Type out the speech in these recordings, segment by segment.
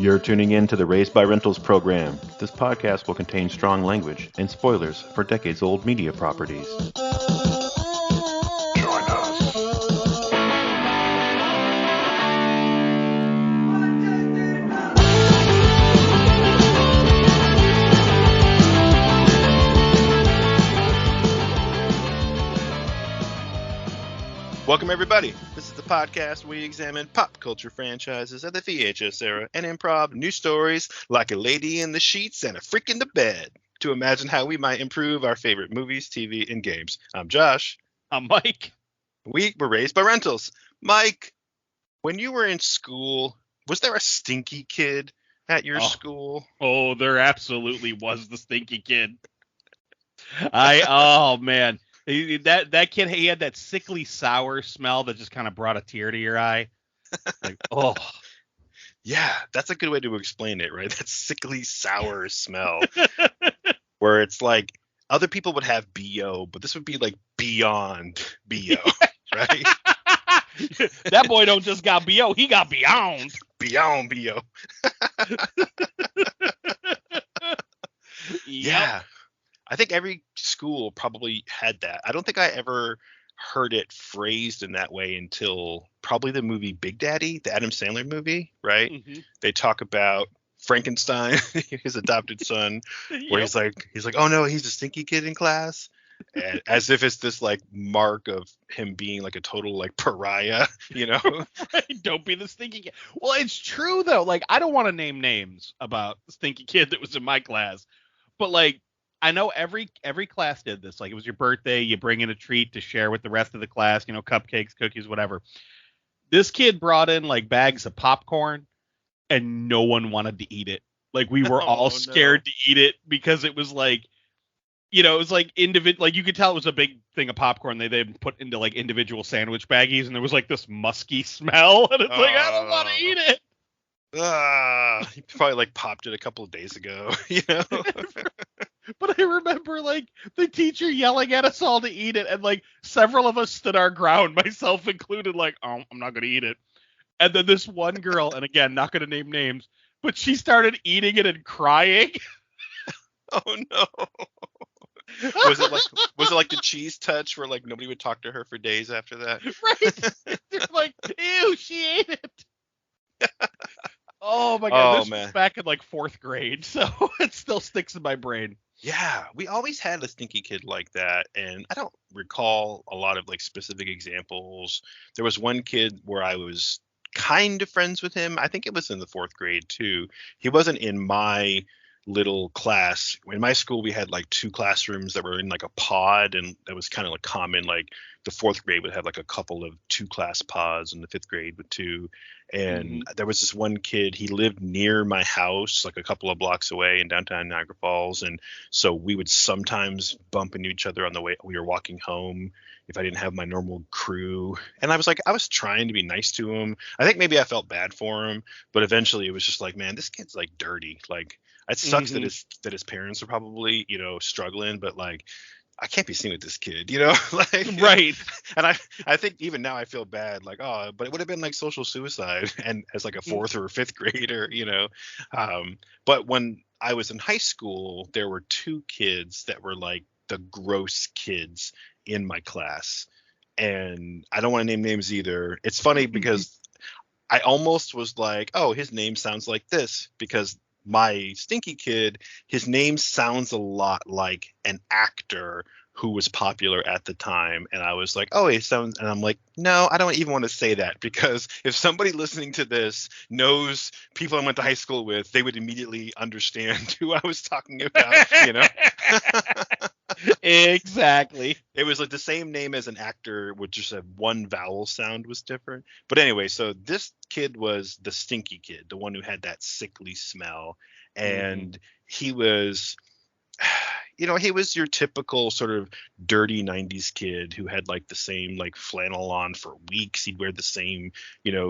You're tuning in to the Raised by Rentals program. This podcast will contain strong language and spoilers for decades-old media properties. Join us. Welcome, everybody. This is the podcast where we examine pop culture franchises of the VHS era and improv new stories like a lady in the sheets and a freak in the bed to imagine how we might improve our favorite movies, TV, and games. I'm Josh. I'm Mike. We were raised by rentals. Mike, when you were in school, was there a stinky kid at your school? Oh, there absolutely was the stinky kid. Oh man. That kid, he had that sickly sour smell that just kind of brought a tear to your eye. Like, oh. Yeah, that's a good way to explain it, right? That sickly sour smell. Where it's like other people would have BO, but this would be like beyond BO, right? That boy don't just got BO, he got beyond. Beyond BO. Yeah. I think every school probably had that. I don't think I ever heard it phrased in that way until probably the movie Big Daddy, the Adam Sandler movie, right? Mm-hmm. They talk about Frankenstein, his adopted son, where he's like, oh no, he's a stinky kid in class. And as if it's this like mark of him being like a total like pariah, you know? Right, don't be the stinky kid. Well, it's true though. Like, I don't want to name names about the stinky kid that was in my class, but like, I know every class did this. Like, it was your birthday, you bring in a treat to share with the rest of the class, you know, cupcakes, cookies, whatever. This kid brought in like bags of popcorn and no one wanted to eat it. Like, we were all scared to eat it because it was like, you know, it was like like you could tell it was a big thing of popcorn they put into like individual sandwich baggies, and there was like this musky smell, and it's like, I don't want to eat it. He probably like popped it a couple of days ago, you know. But I remember like the teacher yelling at us all to eat it, and like several of us stood our ground, myself included, like, oh, I'm not gonna eat it. And then this one girl, and again, not gonna name names, but she started eating it and crying. Oh no. Was it like the cheese touch where like nobody would talk to her for days after that? Right. They're like, ew, she ate it. Oh my god, this was back in like 4th grade, so it still sticks in my brain. Yeah, we always had a stinky kid like that, and I don't recall a lot of like specific examples. There was one kid where I was kind of friends with him. I think it was in the 4th grade too. He wasn't in my little class. In my school, we had like 2 classrooms that were in like a pod, and that was kind of like common. Like the 4th grade would have like a couple of 2 class pods, and the 5th grade with 2. And there was this one kid, he lived near my house, like a couple of blocks away in downtown Niagara Falls. And so we would sometimes bump into each other on the way we were walking home if I didn't have my normal crew. And I was trying to be nice to him. I think maybe I felt bad for him, but eventually it was just like, man, this kid's like dirty. Like, it sucks that his parents are probably, you know, struggling, but like, I can't be seen with this kid, you know? Like, right. And I think even now I feel bad, like, oh, but it would have been like social suicide and as like a 4th or 5th grader, you know? But when I was in high school, there were 2 kids that were like the gross kids in my class. And I don't want to name names either. It's funny because I almost was like, oh, his name sounds like this, because my stinky kid, his name sounds a lot like an actor who was popular at the time. And I was like, oh, he sounds, and I'm like, no, I don't even want to say that, because if somebody listening to this knows people I went to high school with, they would immediately understand who I was talking about, you know? Exactly. It was like the same name as an actor with just a one vowel sound was different. But anyway, so this kid was the stinky kid, the one who had that sickly smell. And he was he was your typical sort of dirty 90s kid who had like the same like flannel on for weeks. He'd wear the same,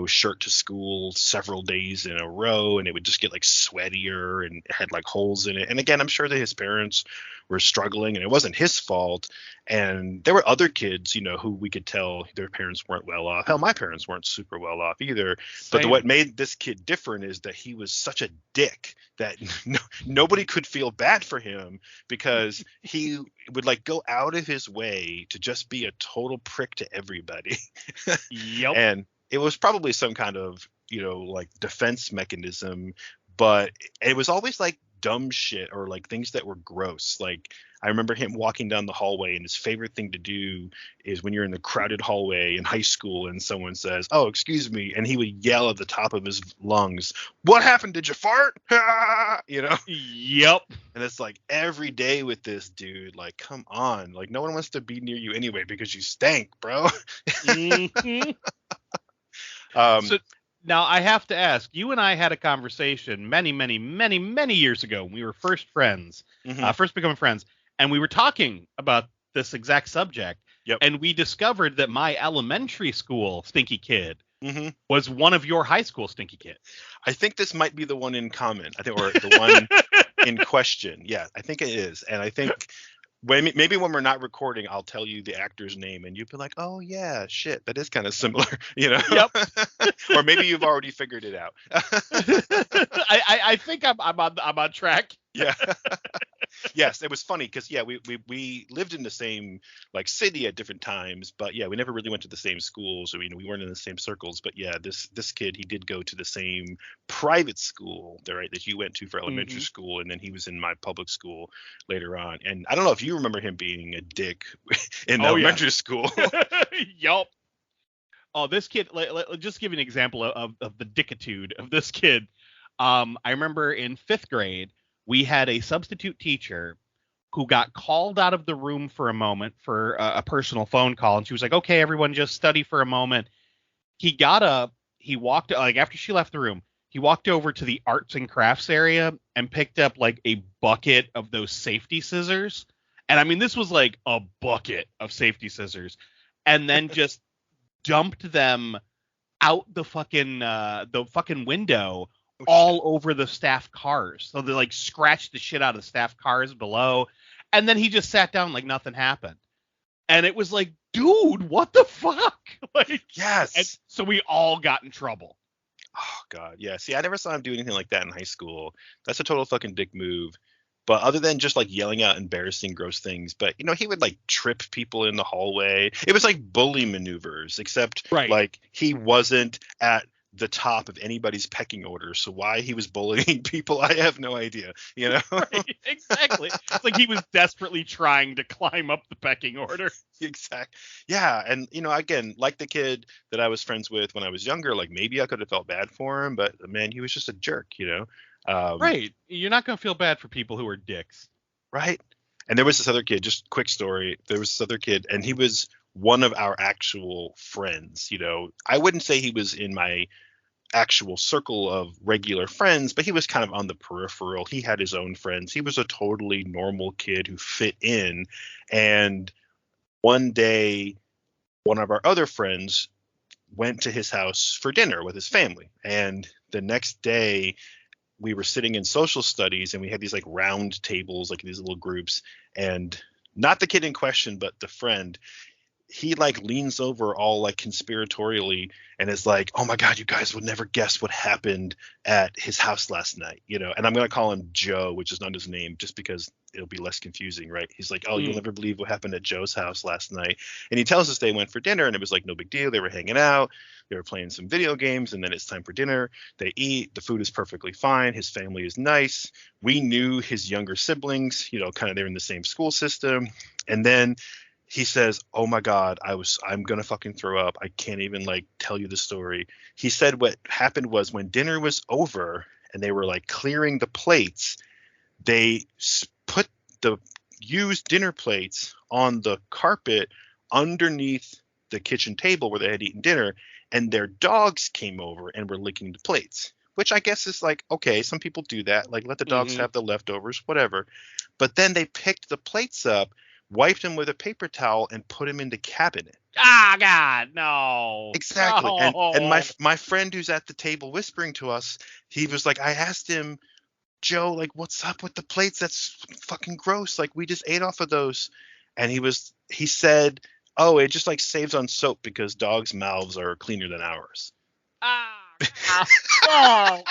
shirt to school several days in a row, and it would just get like sweatier and it had like holes in it. And again, I'm sure that his parents were struggling and it wasn't his fault. And there were other kids, who we could tell their parents weren't well off. Hell, my parents weren't super well off either. But Same. what made this kid different is that he was such a dick that nobody could feel bad for him, because he would like go out of his way to just be a total prick to everybody. Yep. And it was probably some kind of, like defense mechanism, but it was always like dumb shit or like things that were gross. Like I remember him walking down the hallway, and his favorite thing to do is when you're in the crowded hallway in high school and someone says, "Oh, excuse me," and he would yell at the top of his lungs, "What happened? Did you fart?" Yep. And it's like every day with this dude, like, come on, like no one wants to be near you anyway because you stank, bro. Mm-hmm. So now I have to ask, you and I had a conversation many, many, many, many years ago when we were first friends, first becoming friends, and we were talking about this exact subject. Yep. And we discovered that my elementary school stinky kid Mm-hmm. was one of your high school stinky kids. I think this might be the one in common, I think, or the one in question. Yeah, I think it is. And I think maybe when we're not recording, I'll tell you the actor's name and you'll be like, "Oh yeah, shit, that is kind of similar," Yep. Or maybe you've already figured it out. I think I'm on track. Yeah. Yes, it was funny because we lived in the same like city at different times, but yeah, we never really went to the same schools, so we weren't in the same circles. But yeah, this kid, he did go to the same private school that you went to for elementary school, and then he was in my public school later on. And I don't know if you remember him being a dick in elementary school. Yup. Oh, this kid. Let just give you an example of the dickitude of this kid. I remember in 5th grade, we had a substitute teacher who got called out of the room for a moment for a personal phone call. And she was like, "Okay, everyone just study for a moment." He got up, he walked, like after she left the room, he walked over to the arts and crafts area and picked up like a bucket of those safety scissors. And I mean, this was like a bucket of safety scissors, and then just dumped them out the fucking window. All over the staff cars. So they like scratched the shit out of the staff cars below. And then he just sat down like nothing happened. And it was like, dude, what the fuck? Like, yes. And so we all got in trouble. Oh God. Yeah. See, I never saw him do anything like that in high school. That's a total fucking dick move. But other than just like yelling out embarrassing, gross things, but he would like trip people in the hallway. It was like bully maneuvers, except like he wasn't at the top of anybody's pecking order. So why he was bullying people, I have no idea. Right, exactly. It's like he was desperately trying to climb up the pecking order. Exactly. Yeah. And again, like the kid that I was friends with when I was younger, like maybe I could have felt bad for him, but man, he was just a jerk. Right. You're not gonna feel bad for people who are dicks. Right. And there was this other kid, just quick story. There was this other kid, and he was one of our actual friends. I wouldn't say he was in my actual circle of regular friends, but he was kind of on the peripheral. He had his own friends. He was a totally normal kid who fit in. And one day, one of our other friends went to his house for dinner with his family. And the next day, we were sitting in social studies, and we had these like round tables, like these little groups, and not the kid in question, but the friend, he like leans over all like conspiratorially and is like, "Oh my God, you guys would never guess what happened at his house last night." And I'm going to call him Joe, which is not his name, just because it'll be less confusing, right? He's like, "Oh, you'll never believe what happened at Joe's house last night." And he tells us they went for dinner, and it was like no big deal. They were hanging out, they were playing some video games, and then it's time for dinner. They eat, the food is perfectly fine. His family is nice. We knew his younger siblings, kind of they're in the same school system. And then he says, "Oh my God, I'm going to fucking throw up. I can't even like tell you the story." He said what happened was when dinner was over and they were like clearing the plates, they put the used dinner plates on the carpet underneath the kitchen table where they had eaten dinner, and their dogs came over and were licking the plates. which I guess is like, okay, some people do that. Like, let the dogs Mm-hmm. have the leftovers, whatever. But then they picked the plates up, wiped them with a paper towel, and put them in the cabinet. Ah, God, no. Exactly. And No. my friend who's at the table whispering to us, he was like, I asked him, Joe, like, what's up with the plates? That's fucking gross. Like, we just ate off of those. And he said, oh, it just like saves on soap because dogs' mouths are cleaner than ours. Ah, God. Oh.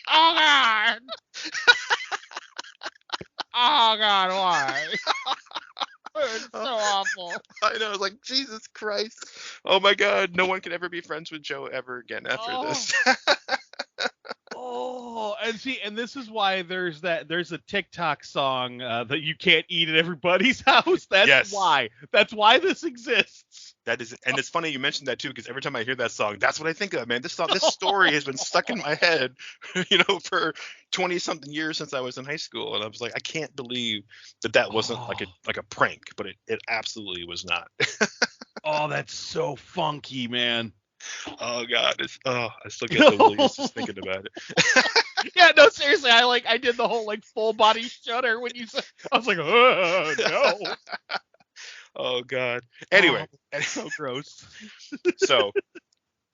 Oh, God. Oh, God, why? It's so awful. I know, I was like, Jesus Christ. Oh my God, no one can ever be friends with Joe ever again after Oh. this. Oh, and see, and this is why there's a TikTok song that you can't eat at everybody's house. That's Yes. why. That's why this exists. That is, and it's funny you mentioned that too, because every time I hear that song, that's what I think of, man. This story has been stuck in my head, for 20 something years since I was in high school, and I was like, I can't believe that wasn't Oh, like a prank, but it absolutely was not. oh, that's so funky, man. Oh God, I still get the willies just thinking about it. Yeah, no, seriously, I did the whole like full body shudder when you said. I was like, oh no. Oh God. Oh, Anyway, so gross. so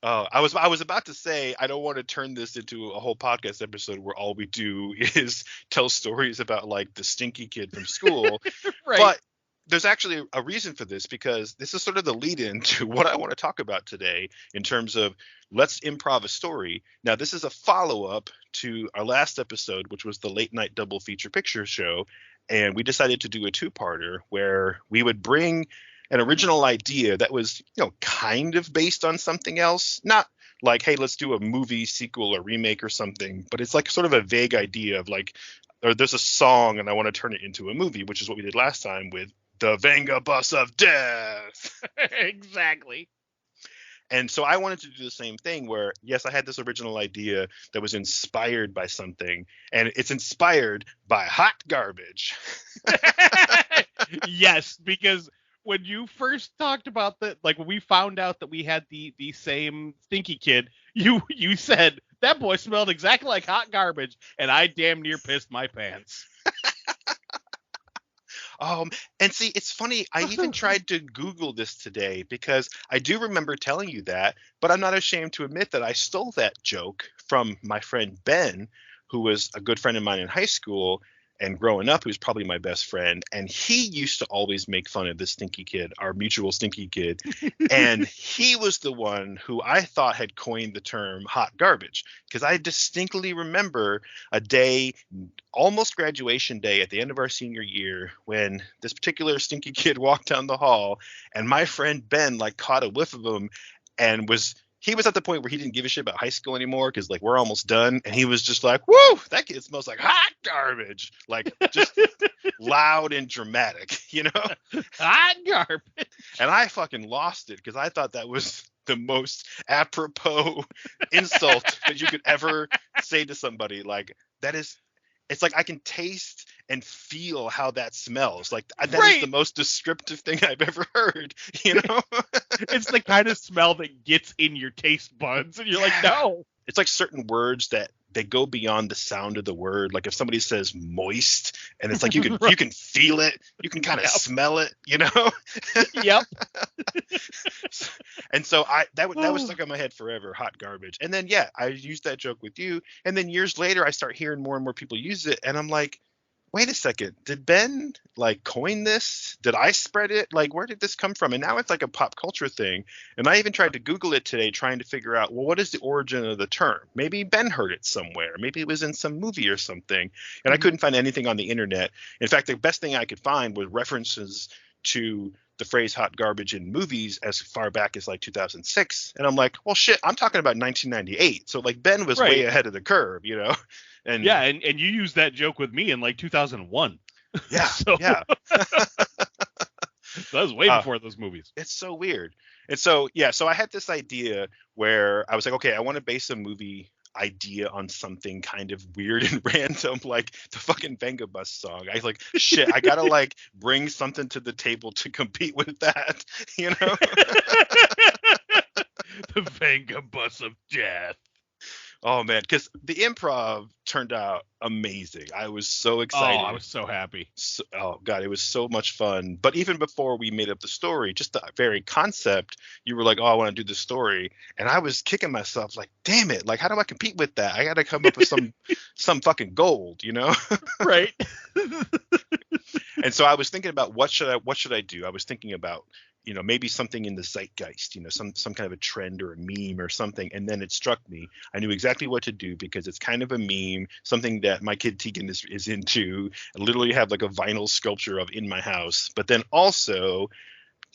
I was about to say I don't want to turn this into a whole podcast episode where all we do is tell stories about like the stinky kid from school, Right. but there's actually a reason for this because this is sort of the lead in to what I want to talk about today in terms of let's improv a story. Now, this is a follow up to our last episode, which was the late night double feature picture show. And we decided to do a two-parter where we would bring an original idea that was, kind of based on something else. Not like, hey, let's do a movie sequel or remake or something, but it's like sort of a vague idea of like, or there's a song and I want to turn it into a movie, which is what we did last time with the Venga Bus of Death. Exactly. And so I wanted to do the same thing where, yes, I had this original idea that was inspired by something, and it's inspired by hot garbage. Yes, because when you first talked about that, like when we found out that we had the same stinky kid, you said that boy smelled exactly like hot garbage, and I damn near pissed my pants. And see, it's funny. I even tried to Google this today because I do remember telling you that, but I'm not ashamed to admit that I stole that joke from my friend Ben, who was a good friend of mine in high school and growing up, who's probably my best friend. And he used to always make fun of this stinky kid, our mutual stinky kid. And he was the one who I thought had coined the term hot garbage because I distinctly remember a day, almost graduation day at the end of our senior year, when this particular stinky kid walked down the hall and my friend Ben like caught a whiff of him and he was at the point where he didn't give a shit about high school anymore because like we're almost done, and he was just like, woo, that kid smells like hot garbage, like just loud and dramatic, Hot garbage. And I fucking lost it because I thought that was the most apropos insult that you could ever say to somebody. Like, that is, it's like I can taste and feel how that smells. Like that is the most descriptive thing I've ever heard, It's the kind of smell that gets in your taste buds, and you're like, no. It's like certain words that they go beyond the sound of the word. Like if somebody says moist, and it's like you can feel it, you can kind of smell it, Yep. And so that was stuck in my head forever, hot garbage. And then I used that joke with you, and then years later I start hearing more and more people use it, and I'm like, wait a second, did Ben like coin this? Did I spread it? Like, where did this come from? And now it's like a pop culture thing. And I even tried to Google it today, trying to figure out, well, what is the origin of the term? Maybe Ben heard it somewhere. Maybe it was in some movie or something. And I couldn't find anything on the internet. In fact, the best thing I could find was references to the phrase hot garbage in movies as far back as like 2006. And I'm like, well, shit, I'm talking about 1998. So like Ben was way ahead of the curve, And yeah, and you used that joke with me in like 2001. Yeah. Yeah. That was way before those movies. It's so weird. And so, so I had this idea where I was like, okay, I want to base a movie idea on something kind of weird and random, like the fucking Venga Bus song. I was like, shit, I gotta like bring something to the table to compete with that, The Venga Bus of Death. Oh man, because the improv turned out amazing. I was so Oh, I excited. was so happy. So, oh god, it was so much fun. But even before we made up the story, just the very concept, you were like, "Oh, I want to do the story," and I was kicking myself, like, "Damn it! Like, how do I compete with that? I got to come up with some fucking gold, you know?" Right. And so I was thinking about what should I do? I was thinking about, maybe something in the zeitgeist, some kind of a trend or a meme or something. And then it struck me. I knew exactly what to do because it's kind of a meme, something that my kid Tegan is into. I literally have like a vinyl sculpture of in my house. But then also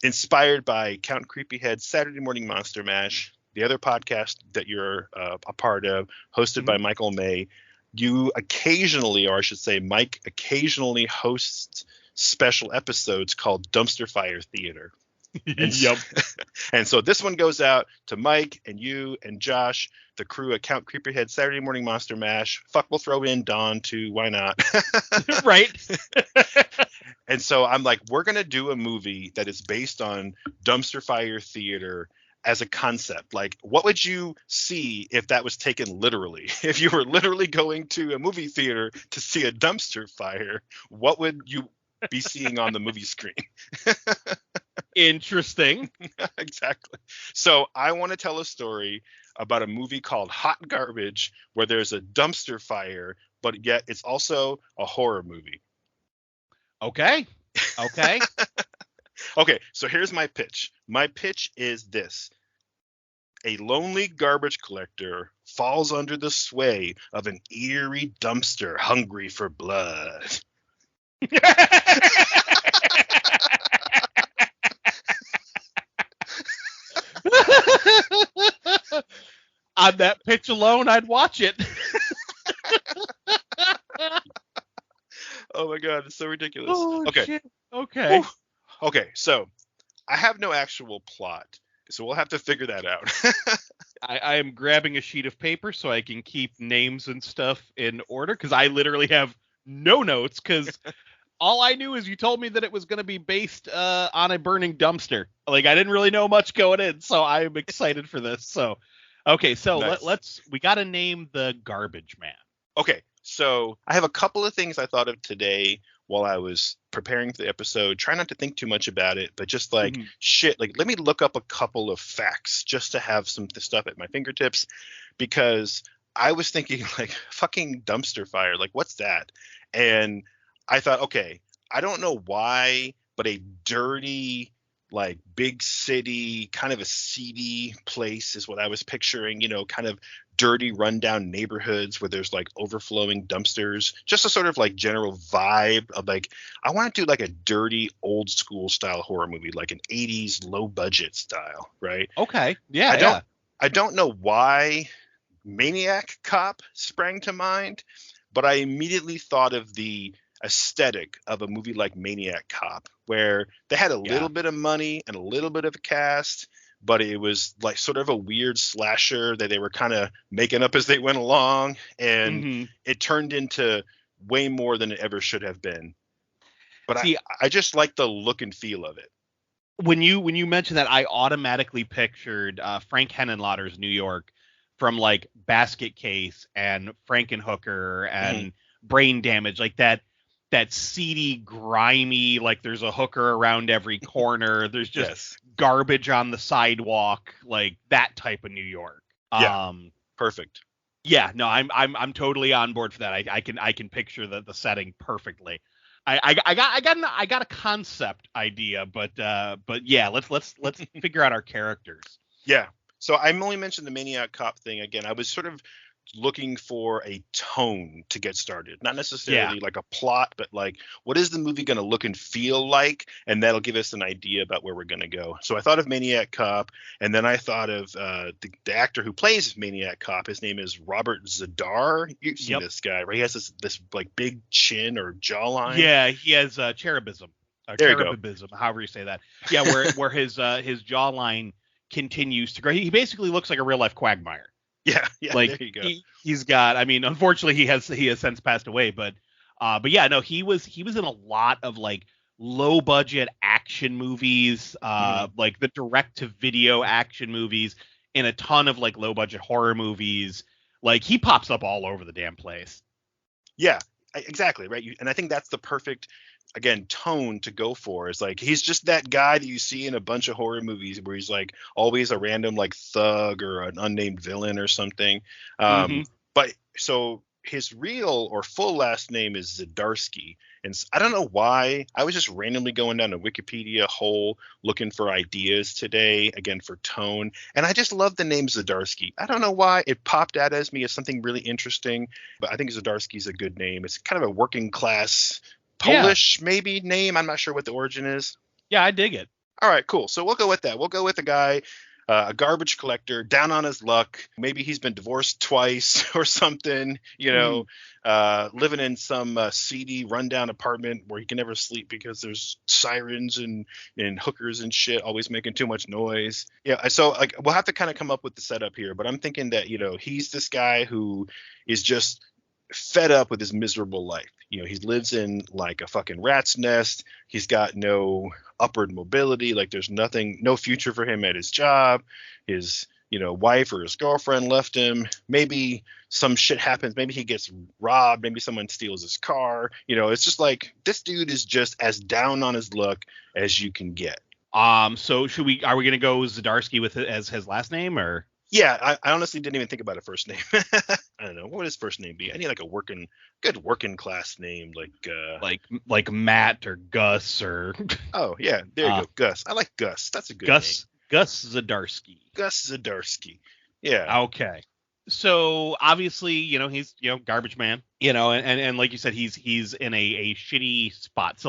inspired by Count Creepyhead's Saturday Morning Monster Mash, the other podcast that you're a part of, hosted by Mhm. Michael May. You occasionally, or I should say, Mike occasionally hosts special episodes called Dumpster Fire Theater. And Yep. and so this one goes out to Mike and you and Josh, the crew at Count Creepyhead Saturday Morning Monster Mash. Fuck, we'll throw in Dawn too. Why not? Right. And so I'm like, we're going to do a movie that is based on dumpster fire theater as a concept. Like, what would you see if that was taken literally? If you were literally going to a movie theater to see a dumpster fire, what would you be seeing on the movie screen? Interesting. Exactly. So I want to tell a story about a movie called Hot Garbage where there's a dumpster fire, but yet it's also a horror movie. Okay. Okay. Okay, so here's my pitch. My pitch is this. A lonely garbage collector falls under the sway of an eerie dumpster hungry for blood. On that pitch alone, I'd watch it. Oh my god, it's so ridiculous. Oh Okay. shit. Okay. Whew. Okay, so I have no actual plot, so we'll have to figure that out. I am grabbing a sheet of paper so I can keep names and stuff in order because I literally have no notes because all I knew is you told me that it was going to be based on a burning dumpster. Like I didn't really know much going in, so I'm excited for this. So, okay, so Nice. we got to name the garbage man. Okay, so I have a couple of things I thought of today while I was preparing for the episode. Try not to think too much about it, but just like Mhm. shit, like let me look up a couple of facts just to have some stuff at my fingertips because I was thinking like fucking dumpster fire, like what's that? And I thought, okay, I don't know why, but a dirty like big city, kind of a seedy place is what I was picturing, kind of dirty rundown neighborhoods where there's like overflowing dumpsters, just a sort of like general vibe of like I want to do like a dirty old school style horror movie, like an 80s low budget style, right? Okay. i Yeah, don't yeah. I don't know why Maniac Cop sprang to mind, but I immediately thought of the aesthetic of a movie like Maniac Cop, where they had a Yeah. little bit of money and a little bit of a cast, but it was like sort of a weird slasher that they were kind of making up as they went along, and Mhm. it turned into way more than it ever should have been. But I, See, I just like the look and feel of it. when you mentioned that, I automatically pictured Frank Henenlotter's New York from like Basket Case and Frankenhooker Mhm. and Brain Damage, like that seedy, grimy, like there's a hooker around every corner. There's just Yes. garbage on the sidewalk, like that type of New York. Yeah. Um, Perfect. yeah, no, I'm totally on board for that. I can picture the setting perfectly. I got a concept idea, but yeah, let's figure out our characters. Yeah. So I'm only mentioned the Maniac Cop thing again. I was sort of looking for a tone to get started, not Yeah. necessarily like a plot, but like what is the movie going to look and feel like, and that'll give us an idea about where we're going to go. So I thought of Maniac Cop, and then I thought of the actor who plays Maniac Cop. His name is Robert Zadar. You've seen Yep. this guy, right? He has this like big chin or jawline. Yeah, he has cherubism or There you go. cherubism, however you say that. Yeah, where his jawline continues to grow. He basically looks like a real life Quagmire. Yeah, yeah. There Like you go. he's got. I mean, unfortunately, he has since passed away, but yeah, no, he was in a lot of like low budget action movies, Mhm. like the direct to video action movies, and a ton of like low budget horror movies. Like, he pops up all over the damn place. Yeah, exactly, right. And I think that's the perfect, again, tone to go for. Is like he's just that guy that you see in a bunch of horror movies where he's like always a random like thug or an unnamed villain or something. Mm-hmm. But so his real or full last name is Zdarsky, and I don't know why. I was just randomly going down a Wikipedia hole looking for ideas today, again for tone, and I just love the name Zdarsky. I don't know why it popped out as me as something really interesting, but I think Zdarsky's a good name. It's kind of a working class Polish maybe name. I'm not sure what the origin is. Yeah, I dig it. All right, cool. So we'll go with that. We'll go with a guy, a garbage collector, down on his luck. Maybe he's been divorced twice or something, living in some seedy, rundown apartment where he can never sleep because there's sirens and hookers and shit always making too much noise. Yeah, so like we'll have to kind of come up with the setup here, but I'm thinking that, he's this guy who is just fed up with his miserable life. He lives in like a fucking rat's nest. He's got no upward mobility. Like there's nothing, no future for him at his job. His, wife or his girlfriend left him. Maybe some shit happens. Maybe he gets robbed. Maybe someone steals his car. It's just like this dude is just as down on his luck as you can get. So are we going to go Zdarsky with it as his last name, or? Yeah, I honestly didn't even think about a first name. I don't know. What would his first name be? I need like a good working class name, like Matt or Gus or. Oh yeah, there you go, Gus. I like Gus. That's a good name. Gus Zdarsky. Gus Zdarsky. Yeah. Okay. So obviously, he's garbage man. And like you said, he's in a shitty spot.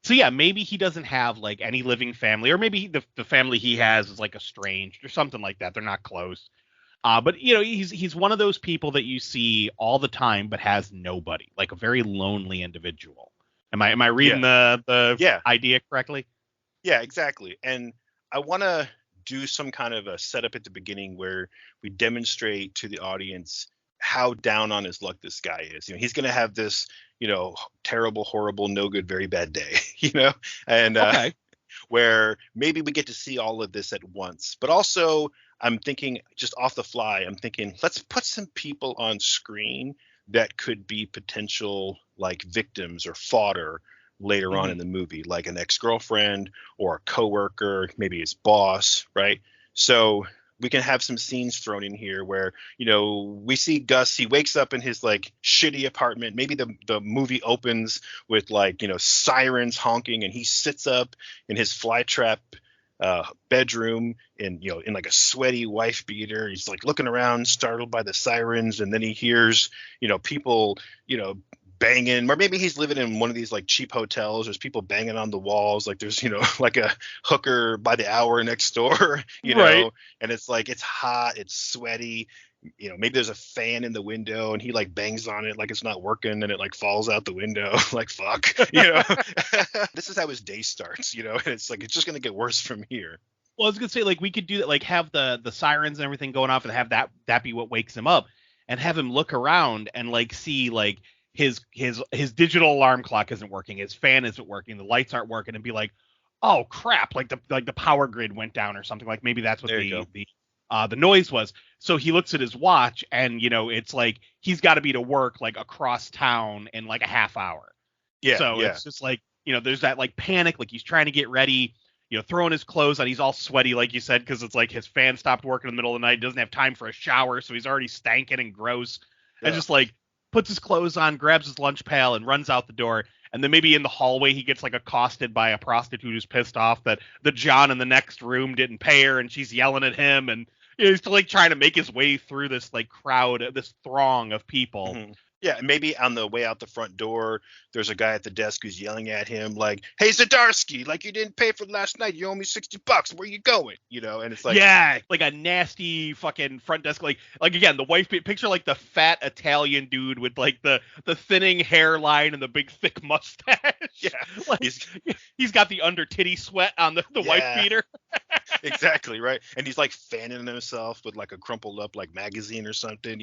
So yeah, maybe he doesn't have like any living family, or maybe the family he has is like estranged or something like that. They're not close. But he's one of those people that you see all the time, but has nobody, like a very lonely individual. Am I reading the idea correctly? Yeah, exactly. And I want to do some kind of a setup at the beginning where we demonstrate to the audience how down on his luck this guy is. He's going to have this, terrible, horrible, no good, very bad day, and okay. Where maybe we get to see all of this at once. But also I'm thinking just off the fly, let's put some people on screen that could be potential like victims or fodder later on in the movie, like an ex-girlfriend or a coworker, maybe his boss, right? So we can have some scenes thrown in here where, we see Gus, he wakes up in his like shitty apartment. Maybe the movie opens with like, sirens honking, and he sits up in his flytrap bedroom in like a sweaty wife beater. He's like looking around, startled by the sirens. And then he hears, people, banging, or maybe he's living in one of these like cheap hotels. There's people banging on the walls, like there's like a hooker by the hour next door, right. And it's like it's hot, it's sweaty, maybe there's a fan in the window and he like bangs on it like it's not working and it like falls out the window. Like fuck, this is how his day starts, and it's like it's just gonna get worse from here. Well, I was gonna say, like, we could do that, like have the sirens and everything going off and have that be what wakes him up, and have him look around and like see like his digital alarm clock isn't working, his fan isn't working, the lights aren't working, and be like, oh crap, like the power grid went down or something. Like maybe that's what the noise was. So he looks at his watch and it's like he's got to be to work like across town in like a half hour. It's just like there's that like panic, like he's trying to get ready, throwing his clothes on. He's all sweaty, like you said, because it's like his fan stopped working in the middle of the night, doesn't have time for a shower, so he's already stanking and gross. And just like puts his clothes on, grabs his lunch pail, and runs out the door. And then maybe in the hallway he gets like accosted by a prostitute who's pissed off that the John in the next room didn't pay her, and she's yelling at him, and he's like trying to make his way through this like crowd, this throng of people. Mm-hmm. Yeah, and maybe on the way out the front door, there's a guy at the desk who's yelling at him like, "Hey, Zdarsky, like you didn't pay for last night. You owe me $60. Where you going?" And it's like, yeah, like a nasty fucking front desk, like again, the wife picture like the fat Italian dude with like the thinning hairline and the big thick mustache. Yeah, like, he's got the under titty sweat on the wife beater. Exactly, right. And he's like fanning himself with like a crumpled up like magazine or something, and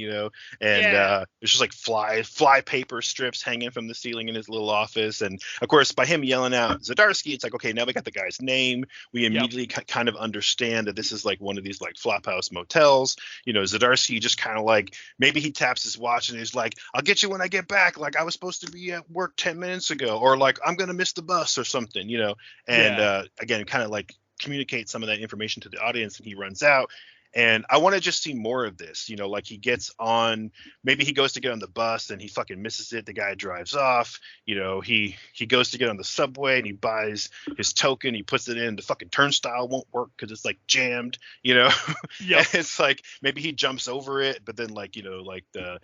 Yeah. there's just like fly paper strips hanging from the ceiling in his little office. And of course, by him yelling out Zdarsky, it's like, okay, now we got the guy's name. We Yep. immediately kind of understand that this is like one of these like flophouse motels. Zdarsky just kind of like, maybe he taps his watch and he's like, I'll get you when I get back, like I was supposed to be at work 10 minutes ago, or like I'm gonna miss the bus or something. And Yeah. again, kind of like communicate some of that information to the audience, and he runs out. And I want to just see more of this, like he gets on, maybe he goes to get on the bus and he fucking misses it, the guy drives off. He goes to get on the subway and he buys his token, he puts it in, the fucking turnstile won't work because it's like jammed. And Yep. it's like maybe he jumps over it, but then like like the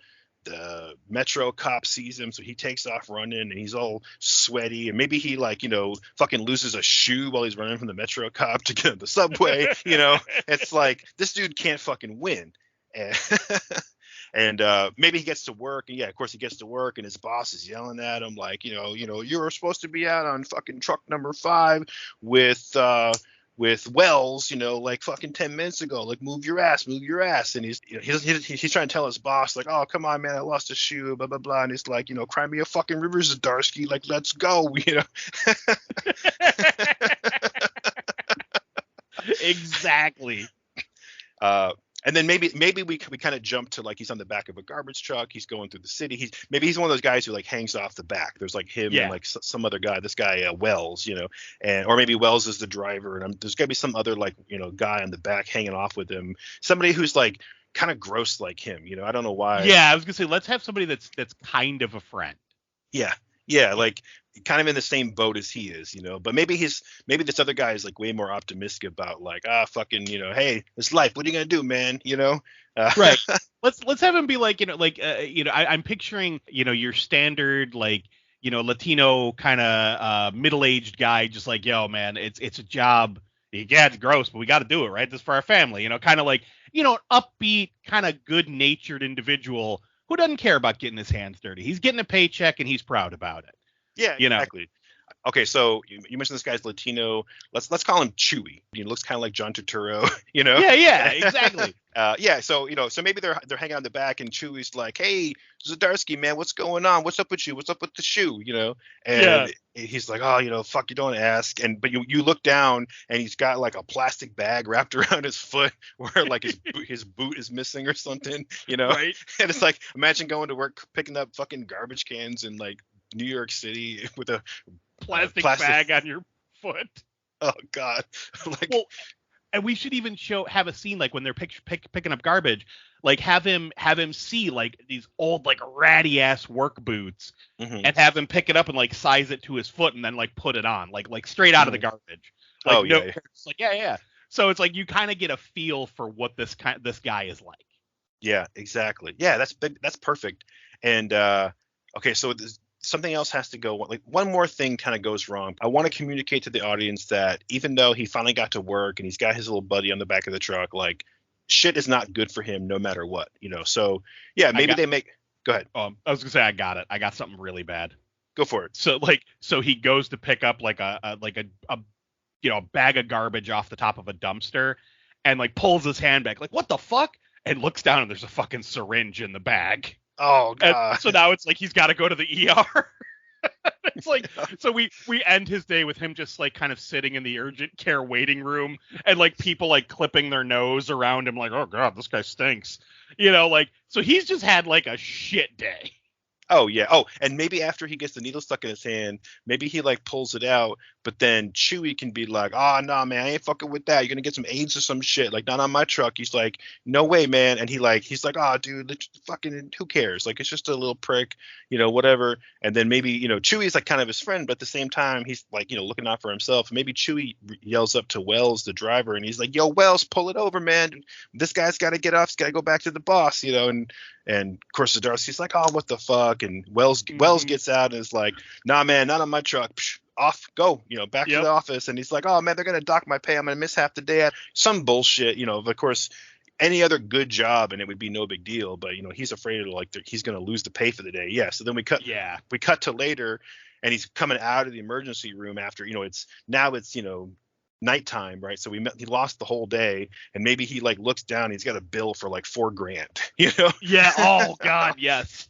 metro cop sees him, so he takes off running, and he's all sweaty, and maybe he like fucking loses a shoe while he's running from the metro cop to get on the subway. It's like this dude can't fucking win. And and maybe he gets to work, and yeah, of course he gets to work, and his boss is yelling at him like, you were supposed to be out on fucking truck number 5 with Wells, like fucking 10 minutes ago, like move your ass. And he's trying to tell his boss like, oh, come on, man, I lost a shoe, blah, blah, blah. And he's like, cry me a fucking river, Zdarsky, like, let's go, Exactly. And then maybe we kind of jump to like he's on the back of a garbage truck. He's going through the city. He's one of those guys who like hangs off the back. There's like him and like some other guy. This guy Wells, and or maybe Wells is the driver, and there's gotta be some other like guy on the back hanging off with him. Somebody who's like kind of gross like him. I don't know why. Yeah, I was gonna say let's have somebody that's kind of a friend. Yeah, like kind of in the same boat as he is, but maybe this other guy is like way more optimistic about like, fucking, hey, it's life. What are you going to do, man? Right. Let's have him be like, I'm picturing, your standard, like, Latino kind of middle-aged guy, just like, yo, man, it's a job. Yeah, it's gross, but we got to do it, right? This is for our family, kind of like, upbeat, kind of good-natured individual who doesn't care about getting his hands dirty. He's getting a paycheck and he's proud about it. Yeah, exactly. Okay, so you mentioned this guy's Latino. Let's call him Chewy. He looks kind of like John Turturro, Yeah, exactly. So maybe they're hanging on the back, and Chewy's like, "Hey, Zdarsky, man, what's going on? What's up with you? What's up with the shoe?" And he's like, "Oh, fuck, you don't ask." But you look down, and he's got like a plastic bag wrapped around his foot, where like his boot is missing or something, Right. And it's like, imagine going to work picking up fucking garbage cans in like New York City with a plastic bag on your foot. Oh God! Like, well, and we should even have a scene like when they're picking up garbage, like have him see like these old like ratty ass work boots, and have him pick it up and like size it to his foot and then like put it on like straight out of the garbage. Like, like yeah. So it's like you kind of get a feel for what this guy is like. Yeah, exactly. Yeah, that's perfect. And okay, so something else has to go. Like one more thing kind of goes wrong. I want to communicate to the audience that even though he finally got to work and he's got his little buddy on the back of the truck, like shit is not good for him no matter what, So yeah, maybe they make. Go ahead. I was gonna say I got it. I got something really bad. Go for it. So he goes to pick up like a bag of garbage off the top of a dumpster, and like pulls his hand back, like what the fuck, and looks down and there's a fucking syringe in the bag. Oh God! And so now it's like he's got to go to the ER. It's like so we end his day with him just like kind of sitting in the urgent care waiting room, and like people like clipping their nose around him, like, oh God, this guy stinks. Like so he's just had like a shit day. Oh yeah. Oh, and maybe after he gets the needle stuck in his hand, maybe he like pulls it out, but then Chewy can be like, "Oh no, man, I ain't fucking with that. You're gonna get some AIDS or some shit. Like not on my truck." He's like, "No way, man." And he's like, "Oh, dude, fucking who cares? Like it's just a little prick, whatever." And then maybe Chewy's like kind of his friend, but at the same time he's like looking out for himself. Maybe Chewy yells up to Wells, the driver, and he's like, "Yo, Wells, pull it over, man. This guy's got to get off. He's got to go back to the boss, And of course, Zdarsky's like, "Oh, what the fuck?" And Wells gets out and is like, "Nah, man, not on my truck. Psh, off, go, back to the office." And he's like, "Oh man, they're gonna dock my pay. I'm gonna miss half the day." Some bullshit, Of course, any other good job and it would be no big deal, but he's afraid of like he's gonna lose the pay for the day. Yeah. So then we cut to later, and he's coming out of the emergency room after it's nighttime, right? So he lost the whole day, and maybe he like looks down, and he's got a bill for like $4,000, you know? Yeah. Oh God, yes.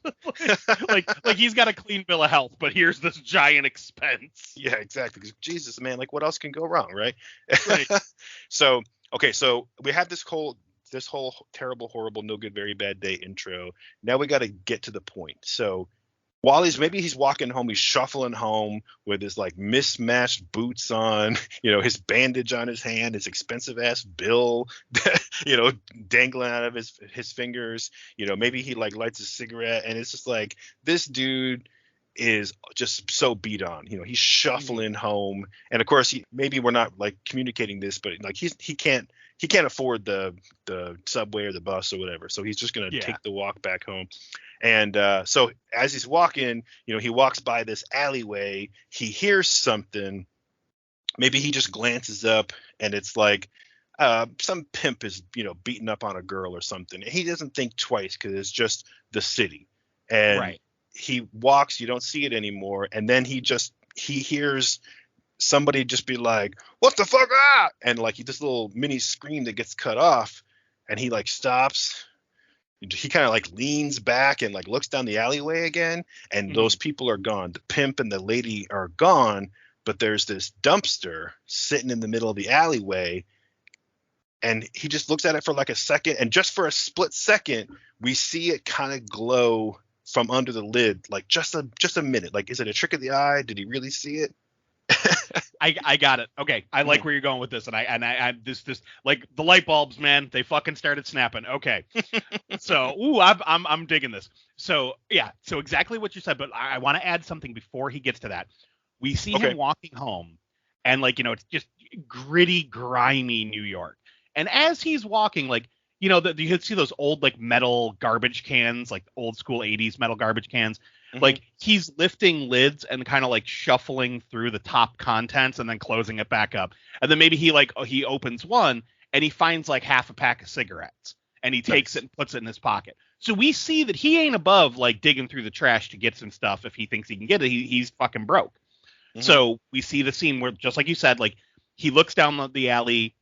like he's got a clean bill of health, but here's this giant expense. Yeah, exactly. 'Cause Jesus, man, like what else can go wrong, right? Right. So okay, so we have this whole terrible, horrible, no good, very bad day intro. Now we got to get to the point. So while he's walking home, he's shuffling home with his like mismatched boots on, his bandage on his hand, his expensive ass bill, dangling out of his fingers. Maybe he like lights a cigarette, and it's just like this dude is just so beat on. He's shuffling home, and of course, maybe we're not like communicating this, but like he can't afford the subway or the bus or whatever, so he's just gonna take the walk back home. And so as he's walking, he walks by this alleyway. He hears something. Maybe he just glances up, and it's like some pimp is, beating up on a girl or something. And he doesn't think twice because it's just the city. And he walks. You don't see it anymore. And then he hears somebody just be like, "What the fuck?" Ah! And like this little mini scream that gets cut off, and he like stops. He kind of like leans back and like looks down the alleyway again, and those people are gone. The pimp and the lady are gone, but there's this dumpster sitting in the middle of the alleyway, and he just looks at it for like a second, and just for a split second, we see it kind of glow from under the lid, like just a minute. Like, is it a trick of the eye? Did he really see it? I got it. Okay, I like where you're going with this, and I this like the light bulbs, man, they fucking started snapping. Okay, so I'm digging this. So yeah, so exactly what you said, but I want to add something before he gets to that. We see him walking home, and like it's just gritty, grimy New York, and as he's walking, like you could see those old like metal garbage cans, like old school 80s metal garbage cans. Like he's lifting lids and kind of like shuffling through the top contents and then closing it back up. And then maybe he opens one and he finds like half a pack of cigarettes and he takes it and puts it in his pocket. So we see that he ain't above like digging through the trash to get some stuff if he thinks he can get it. He's fucking broke. So we see the scene where, just like you said, like he looks down the alley,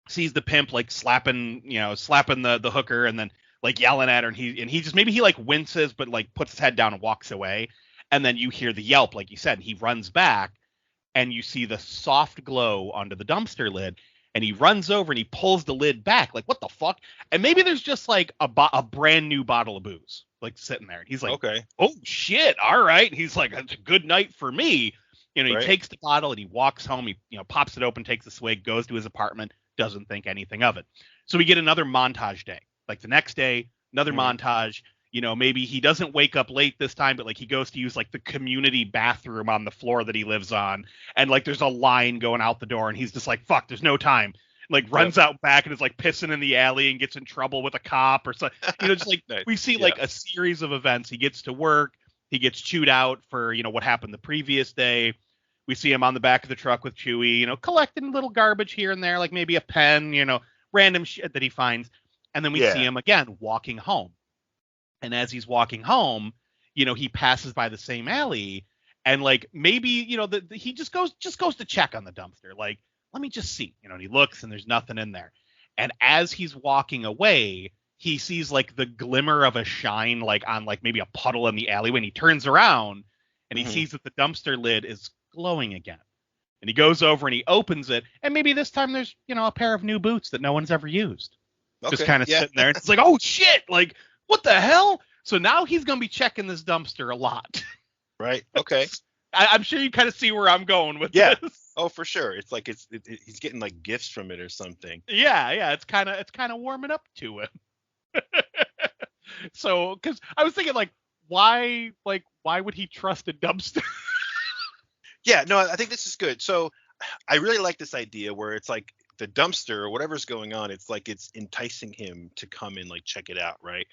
sees the pimp like slapping the hooker, and then like yelling at her, and he just maybe he like winces but like puts his head down and walks away, and then you hear the yelp, like you said, and he runs back, and you see the soft glow under the dumpster lid, and he runs over and he pulls the lid back, like what the fuck? And maybe there's just like a brand new bottle of booze like sitting there, and he's like, okay, oh shit, all right. And he's like, it's a good night for me. He takes the bottle and he walks home. He pops it open, takes a swig, goes to his apartment, doesn't think anything of it. So we get another montage day. Like the next day, another montage, maybe he doesn't wake up late this time, but like he goes to use like the community bathroom on the floor that he lives on. And like there's a line going out the door, and he's just like, fuck, there's no time. Like runs out back and is like pissing in the alley and gets in trouble with a cop or something. Just like we see like a series of events. He gets to work. He gets chewed out for, what happened the previous day. We see him on the back of the truck with Chewie, collecting little garbage here and there, like maybe a pen, random shit that he finds. And then we see him again walking home. And as he's walking home, he passes by the same alley, and like maybe, he just goes to check on the dumpster. Like, let me just see, and he looks and there's nothing in there. And as he's walking away, he sees like the glimmer of a shine, like on like maybe a puddle in the alley, when he turns around and he sees that the dumpster lid is glowing again. And he goes over and he opens it, and maybe this time there's, a pair of new boots that no one's ever used. Just kind of sitting there. And it's like, oh shit, like what the hell? So now he's gonna be checking this dumpster a lot. Right. Okay. I'm sure you kind of see where I'm going with this. Oh, for sure. It's like he's getting like gifts from it or something. Yeah. It's kind of warming up to him. So, because I was thinking like, why would he trust a dumpster? Yeah. No, I think this is good. So I really like this idea where it's like the dumpster or whatever's going on, it's like it's enticing him to come and like check it out, right?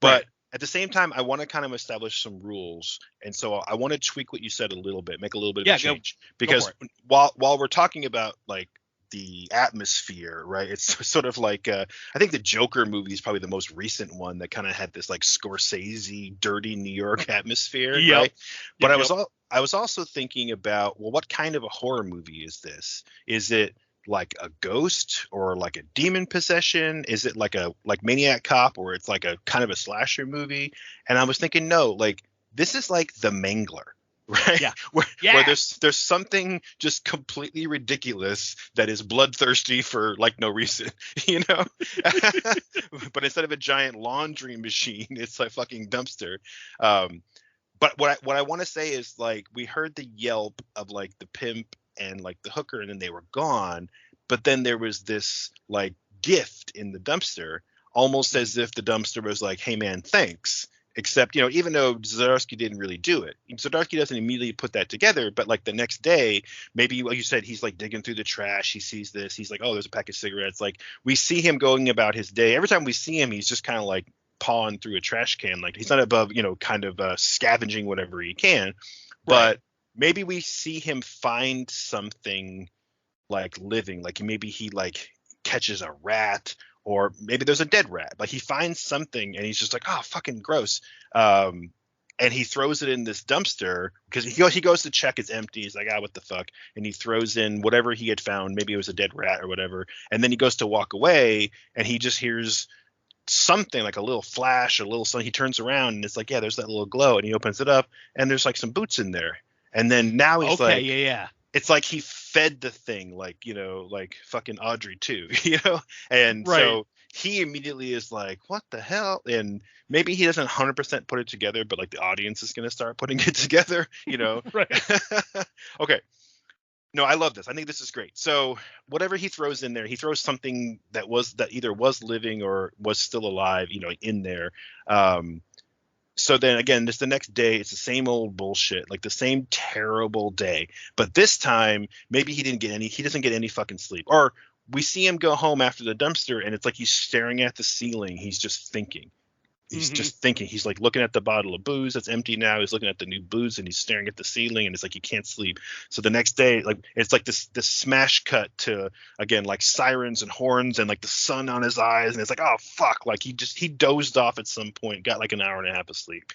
But at the same time, I want to kind of establish some rules, and so I want to tweak what you said a little bit, make a little bit of a change, because while we're talking about like the atmosphere, right? It's sort of like I think the Joker movie is probably the most recent one that kind of had this like Scorsese dirty New York atmosphere, right? But I was also thinking about, well, what kind of a horror movie is this? Is it like a ghost or like a demon possession? Is it like a like Maniac Cop, or it's like a kind of a slasher movie? And I was thinking, no, like this is like The Mangler. Right. Yeah. Where there's something just completely ridiculous that is bloodthirsty for like no reason, you know. But instead of a giant laundry machine, it's a fucking dumpster. But what I want to say is, like, we heard the yelp of like the pimp and like the hooker, and then they were gone. But then there was this like gift in the dumpster, almost as if the dumpster was like, "Hey man, thanks." Except, you know, even though Zdarsky didn't really do it, Zdarsky doesn't immediately put that together. But like the next day, maybe like you said, he's like digging through the trash. He sees this. He's like, oh, there's a pack of cigarettes. Like we see him going about his day. Every time we see him, he's just kind of like pawing through a trash can. Like he's not above, you know, kind of scavenging whatever he can. But Right. maybe we see him find something like living. Like maybe he like catches a rat, or maybe there's a dead rat. Like he finds something and he's just like, oh, fucking gross. And he throws it in this dumpster because he goes to check it's empty. He's like, ah, what the fuck? And he throws in whatever he had found. Maybe it was a dead rat or whatever. And then he goes to walk away and he just hears something like a little flash, a little something. He turns around and it's like, yeah, there's that little glow. And he opens it up and there's like some boots in there. And then now he's Okay. like, Yeah. it's like he fed the thing, like, you know, like fucking Audrey too, you know? And Right. so he immediately is like, what the hell? And maybe he doesn't 100% put it together, but like the audience is going to start putting it together, you know? Right. Okay. No, I love this. I think this is great. So whatever he throws in there, he throws something that either was living or was still alive, you know, in there. So then again, just the next day, it's the same old bullshit, like the same terrible day. But this time, maybe he doesn't get any fucking sleep. Or we see him go home after the dumpster and it's like he's staring at the ceiling. He's just thinking. He's just thinking. He's like looking at the bottle of booze that's empty now. He's looking at the new booze and he's staring at the ceiling and it's like he can't sleep. So the next day, like it's like this smash cut to again like sirens and horns and like the sun on his eyes and it's like, oh fuck, like he dozed off at some point, got like an hour and a half of sleep,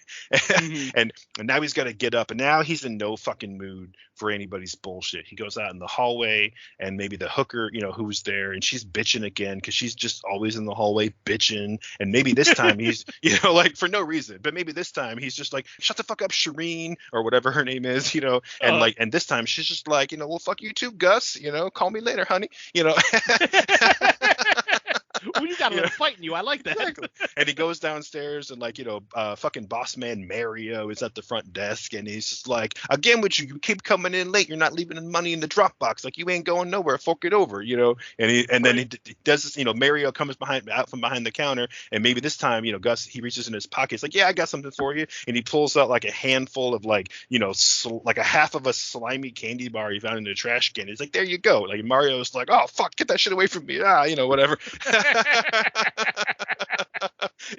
and now he's got to get up and now he's in no fucking mood for anybody's bullshit. He goes out in the hallway and maybe the hooker, you know, who's there, and she's bitching again because she's just always in the hallway bitching. And maybe this time he's you know, like for no reason, but maybe this time he's just like, shut the fuck up, Shireen, or whatever her name is, you know, and like, and this time she's just like, you know, well, fuck you too, Gus, you know, call me later, honey, you know. Well, you got a little fight in you. I like that. Exactly. And he goes downstairs and like, you know, fucking boss man Mario is at the front desk and he's just like, again with you keep coming in late, you're not leaving the money in the drop box, like you ain't going nowhere, fork it over, you know. And then he does this, you know, Mario comes out from behind the counter and maybe this time, you know, Gus, he reaches in his pocket, he's like, yeah, I got something for you, and he pulls out like a handful of like, you know, like a half of a slimy candy bar he found in the trash can. He's like, there you go. Like Mario's like, oh fuck, get that shit away from me, you know, whatever.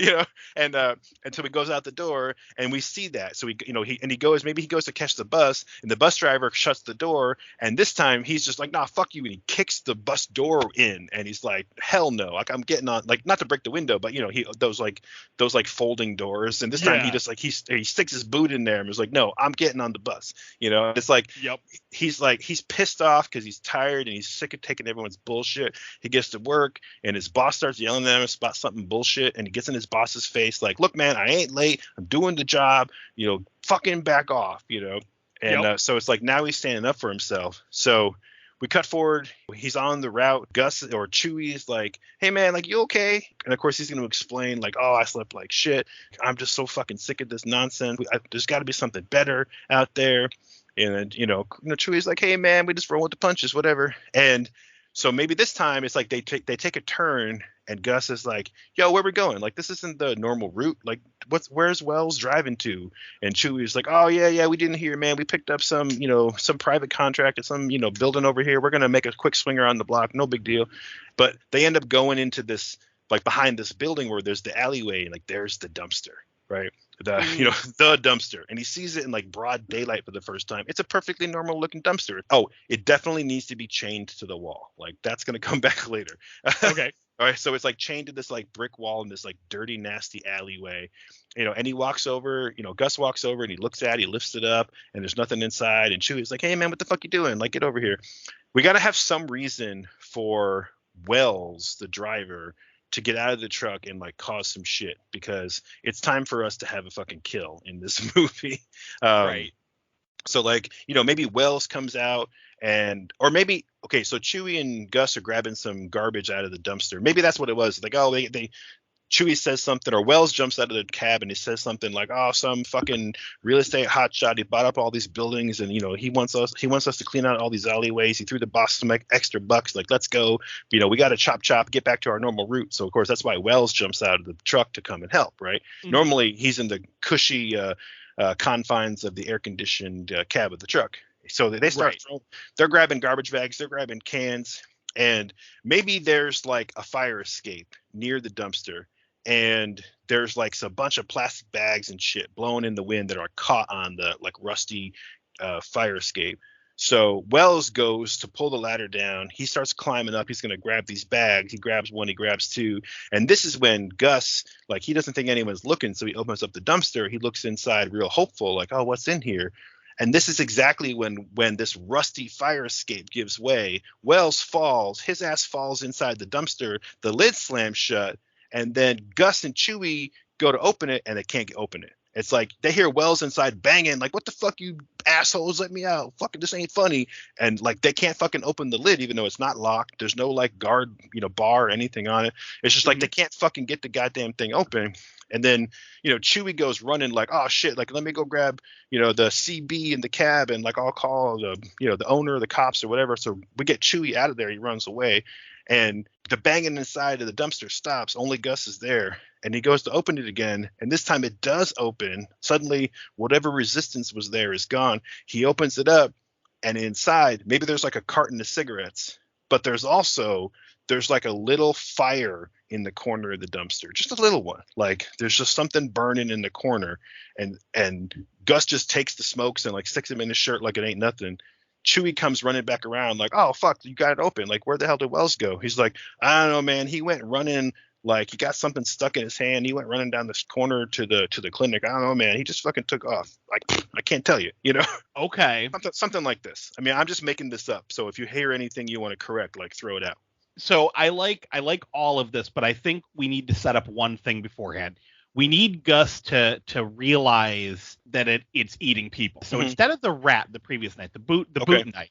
You know, and so he goes out the door and we see that. So he goes to catch the bus and the bus driver shuts the door and this time he's just like, nah, fuck you, and he kicks the bus door in and he's like, hell no, like I'm getting on, like not to break the window, but you know, those folding doors, and this time he just like he sticks his boot in there and was like, no, I'm getting on the bus, you know. It's like, yep, he's pissed off because he's tired and he's sick of taking everyone's bullshit. He gets to work and his boss starts yelling at him about something bullshit and he gets in his boss's face like, look man, I ain't late, I'm doing the job, you know, fucking back off, you know. And so it's like now he's standing up for himself. So we cut forward, he's on the route, Gus or Chewie's like, hey man, like you okay? And of course he's going to explain like, oh, I slept like shit, I'm just so fucking sick of this nonsense, there's got to be something better out there. And you know, Chewie's like, hey man, we just roll with the punches, whatever. And so maybe this time it's like they take a turn and Gus is like, yo, where we going? Like, this isn't the normal route. Like, where's Wells driving to? And Chewie's like, oh, yeah, we didn't hear, man. We picked up some private contract at some, you know, building over here. We're going to make a quick swing around the block. No big deal. But they end up going into this, like, behind this building where there's the alleyway and, like, there's the dumpster, right? The dumpster, and he sees it in like broad daylight for the first time. It's a perfectly normal looking dumpster. Oh, it definitely needs to be chained to the wall. Like that's going to come back later. Okay. All right, so it's like chained to this like brick wall in this like dirty, nasty alleyway, and he walks over, Gus walks over and he looks at it, he lifts it up, and there's nothing inside. And Chewie's like, "Hey man, what the fuck you doing? Like, get over here." We got to have some reason for Wells, the driver, to get out of the truck and like cause some shit, because it's time for us to have a fucking kill in this movie. Right. So like, maybe Wells comes out or maybe, okay, so Chewie and Gus are grabbing some garbage out of the dumpster. Maybe that's what it was. Like, oh, Chewie says something, or Wells jumps out of the cab and he says something like, "Oh, some fucking real estate hotshot. He bought up all these buildings, and he wants us to clean out all these alleyways. He threw the boss some extra bucks. Like, let's go. We got to chop, get back to our normal route." So of course that's why Wells jumps out of the truck to come and help. Right? Mm-hmm. Normally he's in the cushy confines of the air conditioned cab of the truck. So they start they're grabbing garbage bags, they're grabbing cans, and maybe there's like a fire escape near the dumpster. And there's like a bunch of plastic bags and shit blowing in the wind that are caught on the like rusty fire escape. So Wells goes to pull the ladder down. He starts climbing up. He's going to grab these bags. He grabs one, he grabs two. And this is when Gus, like, he doesn't think anyone's looking. So he opens up the dumpster. He looks inside real hopeful, like, oh, what's in here? And this is exactly when this rusty fire escape gives way. Wells falls. His ass falls inside the dumpster. The lid slams shut. And then Gus and Chewie go to open it, and they can't open it. It's like they hear Wells inside banging, like, "What the fuck, you assholes, let me out. Fucking, this ain't funny." And like they can't fucking open the lid, even though it's not locked. There's no like guard, bar or anything on it. It's just like they can't fucking get the goddamn thing open. And then, Chewie goes running like, "Oh shit, like let me go grab, the CB in the cab, and like I'll call the owner, the cops or whatever." So we get Chewie out of there. He runs away. And the banging inside of the dumpster stops. Only Gus is there. And he goes to open it again. And this time it does open. Suddenly, whatever resistance was there is gone. He opens it up. And inside, maybe there's like a carton of cigarettes. But there's like a little fire in the corner of the dumpster. Just a little one. Like there's just something burning in the corner. And Gus just takes the smokes and like sticks them in his shirt like it ain't nothing. Chewie comes running back around like, "Oh, fuck, you got it open. Like, where the hell did Wells go?" He's like, "I don't know, man. He went running, like he got something stuck in his hand. He went running down this corner to the clinic. I don't know, man. He just fucking took off. Like, I can't tell you, Okay. Something like this. I mean, I'm just making this up. So if you hear anything you want to correct, like throw it out. So I like all of this, but I think we need to set up one thing beforehand. We need Gus to realize that it's eating people. So instead of the rat the previous night, the boot night,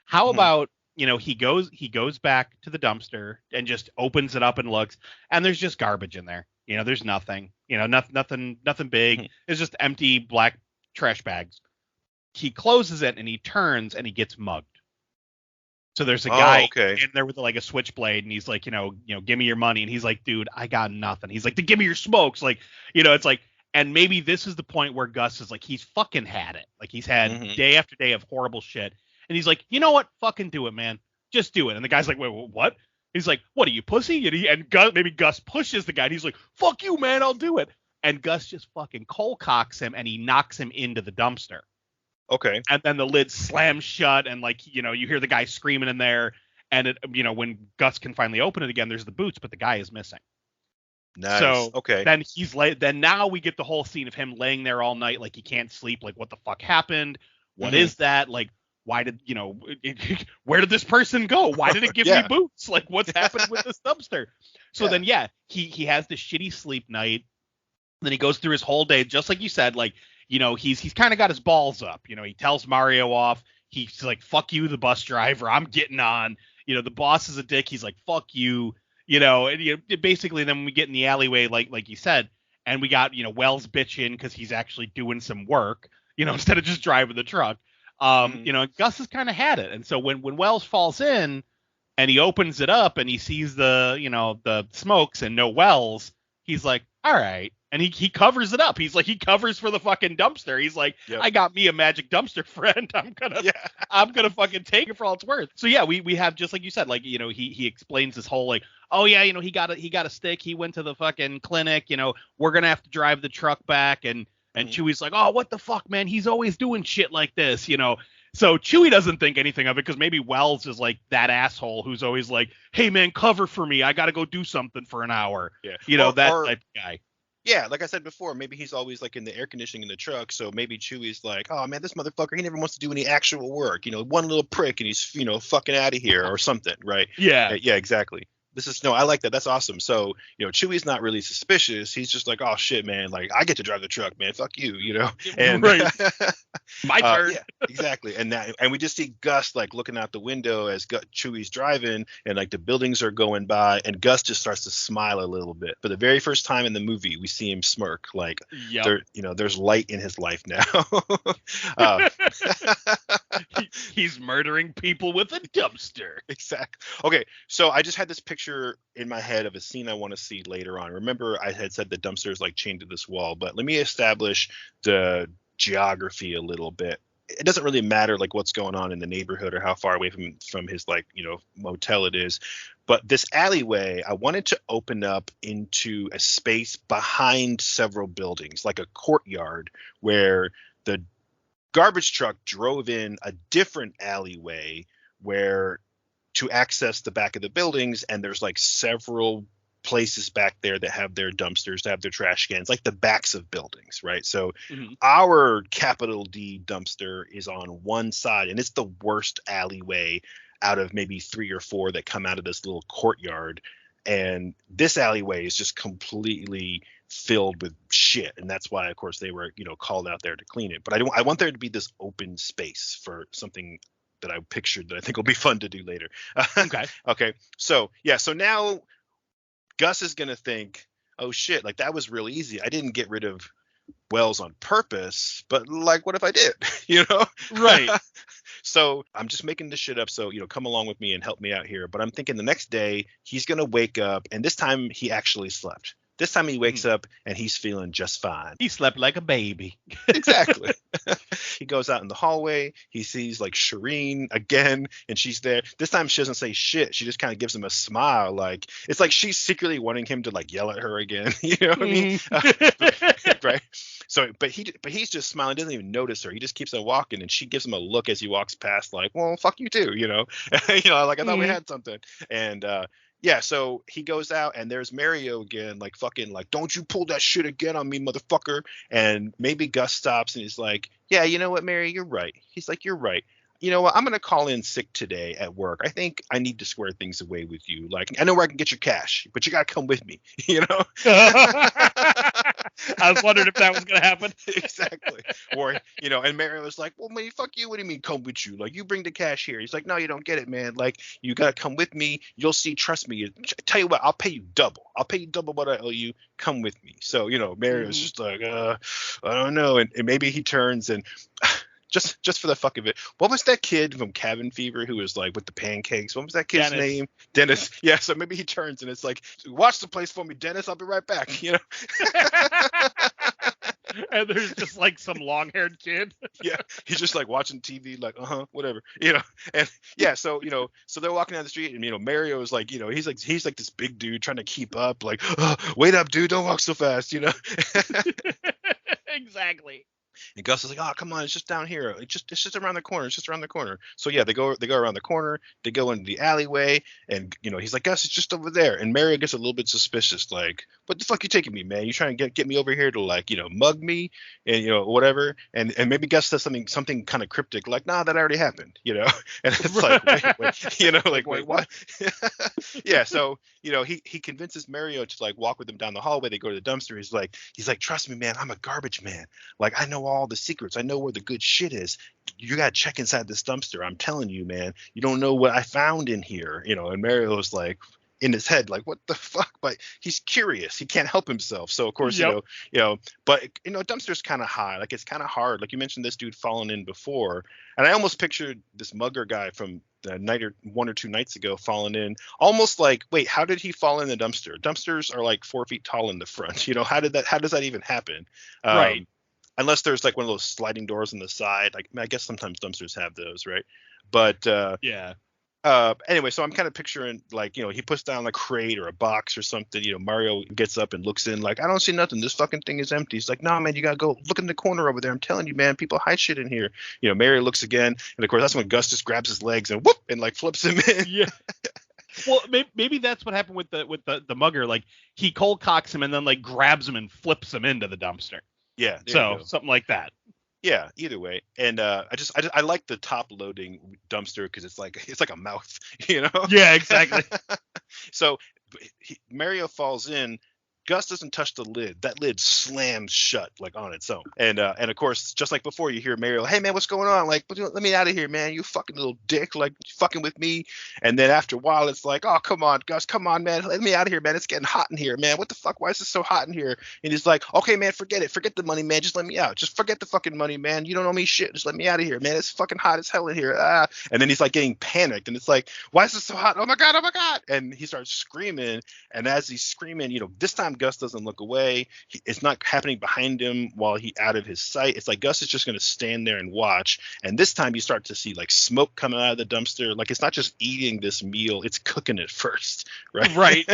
how about, he goes back to the dumpster and just opens it up and looks, and there's just garbage in there. There's nothing, nothing big. It's just empty black trash bags. He closes it and he turns and he gets mugged. So there's a guy in there with like a switchblade, and he's like, give me your money. And he's like, "Dude, I got nothing." He's like, "Give me your smokes." Like, it's like, and maybe this is the point where Gus is like, he's fucking had it. Like he's had day after day of horrible shit. And he's like, "You know what? Fucking do it, man. Just do it." And the guy's like, "Wait, what?" He's like, "What are you, pussy?" And Gus pushes the guy, and he's like, "Fuck you, man. I'll do it." And Gus just fucking cold cocks him, and he knocks him into the dumpster. Okay. And then the lid slams shut, and like, you hear the guy screaming in there, and it, when Gus can finally open it again, there's the boots, but the guy is missing. Nice. So okay. Then now we get the whole scene of him laying there all night, like he can't sleep. Like, what the fuck happened? What is that? Like, why did, where did this person go? Why did it give me boots? Like, what's happened with this dumpster? So then, he has this shitty sleep night. Then he goes through his whole day, just like you said, like, he's kind of got his balls up. He tells Mario off. He's like, "Fuck you, the bus driver. I'm getting on." The boss is a dick. He's like, "Fuck you." And basically then when we get in the alleyway, like you said, and we got, Wells bitching because he's actually doing some work, instead of just driving the truck. Gus has kind of had it. And so when Wells falls in and he opens it up and he sees the smokes and no Wells, he's like, "All right." And he covers it up. He's like, he covers for the fucking dumpster. He's like, "I got me a magic dumpster friend. I'm gonna fucking take it for all it's worth." So we have, just like you said, like, he explains this whole like, "Oh yeah, he got a stick. He went to the fucking clinic. We're gonna have to drive the truck back." And Chewie's like, "Oh, what the fuck, man? He's always doing shit like this." So Chewie doesn't think anything of it because maybe Wells is like that asshole who's always like, "Hey man, cover for me. I got to go do something for an hour." Yeah. That Or type of guy. yeah, like I said before, maybe he's always like in the air conditioning in the truck. So maybe Chewie's like, oh man, this motherfucker, he never wants to do any actual work. One little prick and he's, fucking out of here or something, right? Yeah. Yeah, exactly. No, I like that. That's awesome. So, Chewie's not really suspicious. He's just like, oh shit, man. Like, I get to drive the truck, man. Fuck you. And Right. My turn. yeah, exactly. And we just see Gus like looking out the window as Chewie's driving, and like the buildings are going by, and Gus just starts to smile a little bit. For the very first time in the movie, we see him smirk. Like, Yep. there's light in his life now. uh, He's murdering people with a dumpster. Exactly. Okay, so I just had this picture in my head of a scene I want to see later on. Remember, I had said the dumpster is like chained to this wall, but let me establish the geography a little bit. It doesn't really matter like what's going on in the neighborhood or how far away from his like motel it is, but this alleyway I wanted to open up into a space behind several buildings, like a courtyard where the garbage truck drove in a different alleyway where to access the back of the buildings, and there's like several places back there that have their dumpsters, that have their trash cans, like the backs of buildings, right? So our capital D dumpster is on one side, and it's the worst alleyway out of maybe 3 or 4 that come out of this little courtyard. And this alleyway is just completely filled with shit, and that's why, of course, they were called out there to clean it. But I want there to be this open space for something that I pictured that I think will be fun to do later. Okay. So now Gus is going to think, oh shit, like that was real easy. I didn't get rid of Wells on purpose, but like, what if I did? Right. So I'm just making this shit up. So, come along with me and help me out here. But I'm thinking the next day he's going to wake up, and this time he actually slept. This time he wakes up and he's feeling just fine. He slept like a baby. Exactly. He goes out in the hallway. He sees like Shireen again, and she's there. This time she doesn't say shit. She just kind of gives him a smile. Like it's like she's secretly wanting him to like yell at her again. You know what I mean? Right. So, but he's just smiling. Doesn't even notice her. He just keeps on walking, and she gives him a look as he walks past, like, "Well, fuck you too," like I thought we had something. And yeah, so he goes out, and there's Mario again, like fucking like, don't you pull that shit again on me, motherfucker. And maybe Gus stops and he's like, yeah, you know what, Mary, you're right. He's like, you're right. You know what? I'm going to call in sick today at work. I think I need to square things away with you. Like, I know where I can get your cash, but you got to come with me, I was wondering if that was going to happen. Exactly. Or, and Mary was like, well, man, fuck you. What do you mean come with you? Like, you bring the cash here. He's like, no, you don't get it, man. Like, you got to come with me. You'll see. Trust me. Tell you what, I'll pay you double. I'll pay you double what I owe you. Come with me. So, Mary was just like, I don't know. And maybe he turns and just for the fuck of it, what was that kid from Cabin Fever who was like with the pancakes? What was that kid's name? Dennis. Yeah, so maybe he turns and it's like, watch the place for me, Dennis. I'll be right back. And there's just like some long-haired kid. Yeah, he's just like watching TV, like whatever, And yeah, so so they're walking down the street, and Mario is like, he's like this big dude trying to keep up, like, oh, wait up, dude, don't walk so fast, Exactly. And Gus is like, oh, come on, it's just down here. It's just around the corner. It's just around the corner. So yeah, they go around the corner. They go into the alleyway, and he's like, Gus, it's just over there. And Mario gets a little bit suspicious, like, what the fuck you taking me, man? You trying to get me over here to like, mug me and whatever. And maybe Gus says something kind of cryptic, like, nah, that already happened, And it's like, wait, like, wait, what? Yeah, so he convinces Mario to like walk with him down the hallway. They go to the dumpster. He's like, trust me, man, I'm a garbage man. Like, I know all the secrets. I know where the good shit is. You got to check inside this dumpster. I'm telling you, man, you don't know what I found in here, and Mario's like in his head, like, what the fuck? But he's curious. He can't help himself. So of course, but dumpster's kind of high. Like, it's kind of hard. Like you mentioned this dude falling in before. And I almost pictured this mugger guy from the night or 1 or 2 nights ago falling in, almost like, wait, how did he fall in the dumpster? Dumpsters are like 4 feet tall in the front. How does that even happen? Right. Unless there's like one of those sliding doors on the side. Like, I guess sometimes dumpsters have those, right? But yeah. Anyway, so I'm kind of picturing like, he puts down a crate or a box or something. Mario gets up and looks in like, I don't see nothing. This fucking thing is empty. He's like, no, man, you gotta go look in the corner over there. I'm telling you, man, people hide shit in here. Mario looks again, and of course that's when Gus just grabs his legs and whoop and like flips him in. Yeah. Well, maybe that's what happened with the mugger. Like he cold cocks him and then like grabs him and flips him into the dumpster. Yeah. So something like that. Yeah, either way, and I like the top loading dumpster because it's like a mouth, Yeah, exactly. So Mario falls in. Gus doesn't touch the lid. That lid slams shut like on its own. And of course, just like before, you hear Mario, "Hey man, what's going on? Like, let me out of here, man. You fucking little dick. Like, you fucking with me." And then after a while, it's like, "Oh, come on, Gus. Come on, man. Let me out of here, man. It's getting hot in here, man. What the fuck? Why is it so hot in here?" And he's like, "Okay, man, forget it. Forget the money, man. Just let me out. Just forget the fucking money, man. You don't owe me shit. Just let me out of here, man. It's fucking hot as hell in here." And then he's like getting panicked, and it's like, "Why is it so hot? Oh my god, oh my god!" And he starts screaming. And as he's screaming, this time Gus doesn't look away. It's not happening behind him while he out of his sight. It's like Gus is just going to stand there and watch. And this time you start to see like smoke coming out of the dumpster. Like it's not just eating this meal, it's cooking it first, right? Right.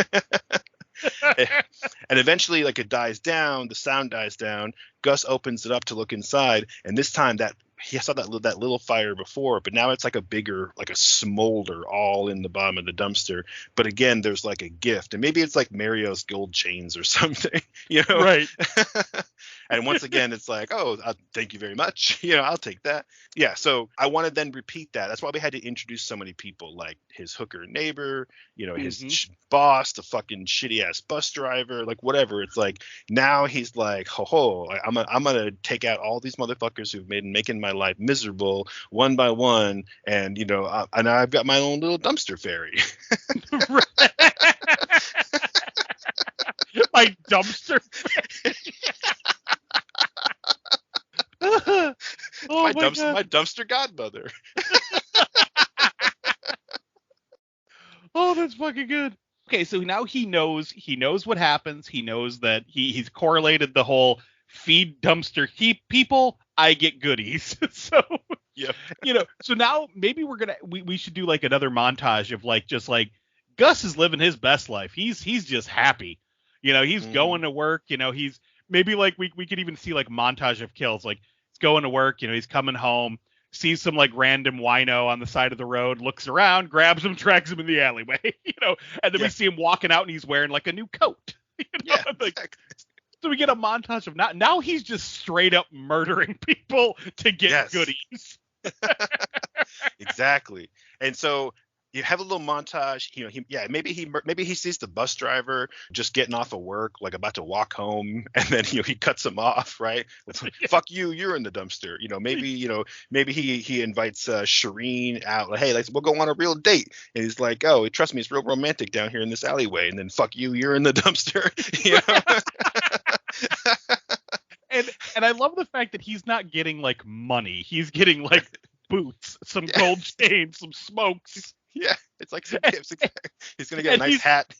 And eventually, like, it dies down, the sound dies down. Gus opens it up to look inside, and this time that he saw that little fire before, but now it's like a bigger, like a smolder all in the bottom of the dumpster. But again, there's like a gift, and maybe it's like Mario's gold chains or something, Right. And once again, it's like, "Oh, thank you very much. I'll take that." Yeah. So I want to then repeat that. That's why we had to introduce so many people, like his hooker neighbor, his boss, the fucking shitty ass bus driver, like whatever. It's like now he's like, ho, I'm gonna take out all these motherfuckers who've making my life miserable one by one, and and I've got my own little dumpster fairy. My dumpster. Oh my God. My dumpster godmother. Oh, that's fucking good. Okay, so now he knows what happens. He knows that he's correlated the whole feed dumpster heap people, I get goodies. So Yeah. So now maybe we should do like another montage of like just like Gus is living his best life. He's just happy. He's going to work, he's maybe like we could even see like montage of kills. Like he's going to work, he's coming home, sees some like random wino on the side of the road, looks around, grabs him, drags him in the alleyway, and then we see him walking out and he's wearing like a new coat. Yeah, like, exactly. So we get a montage of now he's just straight up murdering people to get goodies. Exactly. And so you have a little montage, maybe he sees the bus driver just getting off of work, like about to walk home, and then he cuts him off, right? Fuck you, you're in the dumpster. Maybe he invites Shireen out, like, "Hey, we'll go on a real date." And he's like, "Oh, trust me, it's real romantic down here in this alleyway." And then, "Fuck you, you're in the dumpster." And I love the fact that he's not getting like money. He's getting like boots, some gold chains, some smokes. Yeah, it's like some gifts. He's gonna get a nice hat,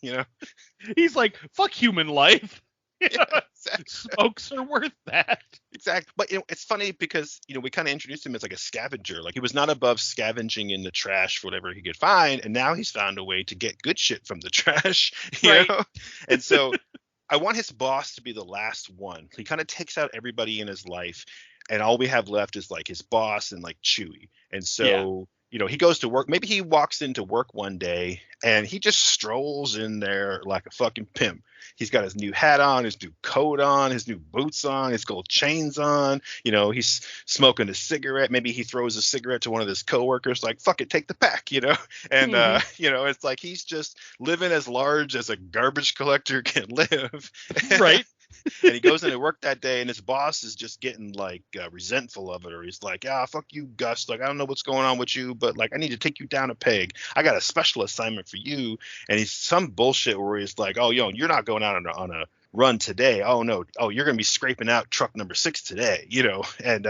He's like, "Fuck human life." Yeah, exactly. Smokes are worth that. Exactly. But it's funny because we kind of introduced him as like a scavenger. Like he was not above scavenging in the trash for whatever he could find, and now he's found a way to get good shit from the trash. You know? And so I want his boss to be the last one. He kind of takes out everybody in his life, and all we have left is like his boss and like Chewie. And so he goes to work. Maybe he walks into work one day and he just strolls in there like a fucking pimp. He's got his new hat on, his new coat on, his new boots on, his gold chains on. He's smoking a cigarette. Maybe he throws a cigarette to one of his coworkers, like, "Fuck it, take the pack," And, it's like he's just living as large as a garbage collector can live. Right. And he goes into work that day, and his boss is just getting like resentful of it, or he's like, "Ah, fuck you, Gus. Like, I don't know what's going on with you, but like, I need to take you down a peg. I got a special assignment for you." And he's some bullshit where he's like, "Oh, you're not going out on a run today. Oh no. Oh, you're gonna be scraping out truck number 6 today. And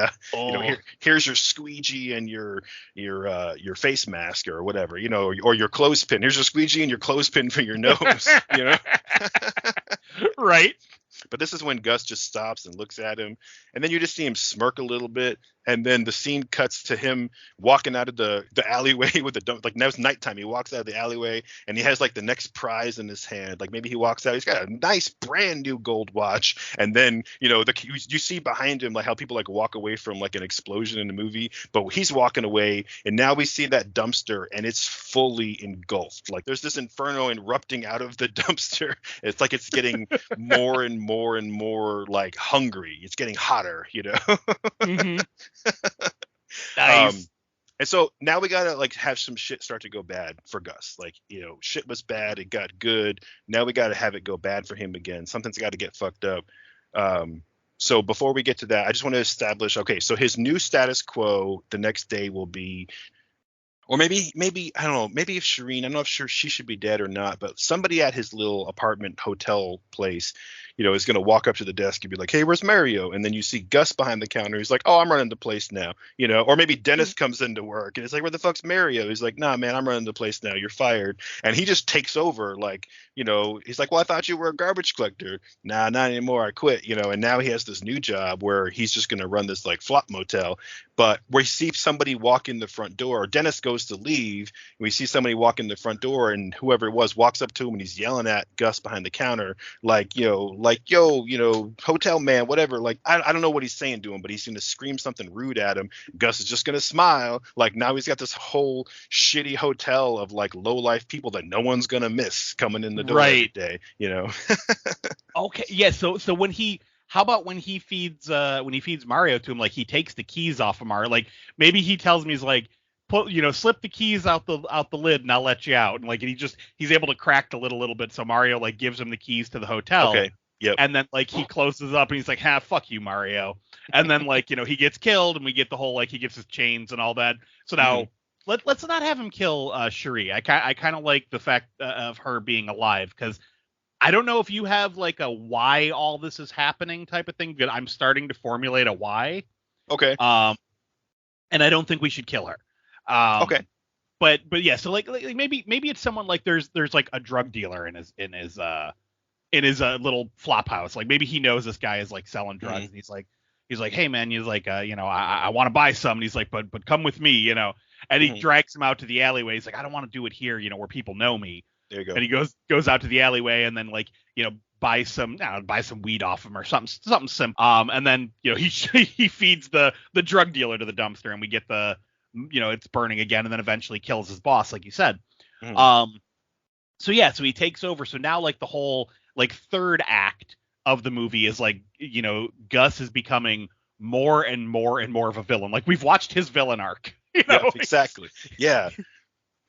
here's your squeegee and your face mask or whatever. Or your clothespin. Here's your squeegee and your clothespin for your nose. Right. But this is when Gus just stops and looks at him, and then you just see him smirk a little bit, and then the scene cuts to him walking out of the alleyway with the dump. Like now it's nighttime. He walks out of the alleyway, and he has like the next prize in his hand. Like maybe he walks out, he's got a nice brand new gold watch, and then you see behind him like how people like walk away from like an explosion in the movie, but he's walking away, and now we see that dumpster, and it's fully engulfed. Like there's this inferno erupting out of the dumpster. It's like it's getting more and more and more like hungry. It's getting hotter, Mm-hmm. Nice. And so now we gotta like have some shit start to go bad for Gus. Like, shit was bad, it got good. Now we gotta have it go bad for him again. Something's got to get fucked up. So before we get to that, I just want to establish, okay, so his new status quo the next day will be, or maybe I don't know, maybe if Shireen, I'm not sure she should be dead or not, but somebody at his little apartment hotel place, is going to walk up to the desk and be like, hey, where's Mario? And then you see Gus behind the counter. He's like, oh, I'm running the place now, or maybe Dennis comes into work and it's like, where the fuck's Mario? He's like, nah, man, I'm running the place now. You're fired. And he just takes over. Like, he's like, well, I thought you were a garbage collector. Nah, not anymore. I quit, and now he has this new job where he's just going to run this like flop motel. But we see somebody walk in the front door. Dennis goes to leave. And we see somebody walk in the front door, and whoever it was walks up to him and he's yelling at Gus behind the counter, like, yo, hotel man, whatever. Like, I don't know what he's saying to him, but he's going to scream something rude at him. Gus is just going to smile. Like now he's got this whole shitty hotel of like low life people that no one's going to miss coming in the door every day, Okay. Yeah. So how about when he feeds Mario to him, like he takes the keys off of Mario, like maybe he tells him, he's like, slip the keys out the lid and I'll let you out. And like, and he's able to crack the lid a little bit. So Mario like gives him the keys to the hotel. Okay. Yep. And then like he closes up and he's like, fuck you, Mario. And then like, he gets killed and we get the whole, like he gets his chains and all that. So now let's not have him kill Cherie. I kind of like the fact of her being alive, because I don't know if you have like a why all this is happening type of thing, but I'm starting to formulate a why. Okay. And I don't think we should kill her. Okay. But yeah, so like maybe it's someone like there's like a drug dealer in his little flop house. Like maybe he knows this guy is like selling drugs, and he's like, hey man, he's like, I want to buy some. And he's like, but come with me, And he drags him out to the alleyway. He's like, I don't want to do it here, where people know me. There you go. And he goes out to the alleyway and then like, buy some weed off him or something simple. And then, he feeds the drug dealer to the dumpster, and we get the, it's burning again, and then eventually kills his boss, like you said. So yeah, so he takes over. So now like the whole like third act of the movie is like, Gus is becoming more and more and more of a villain. Like we've watched his villain arc. Yeah, exactly. Yeah.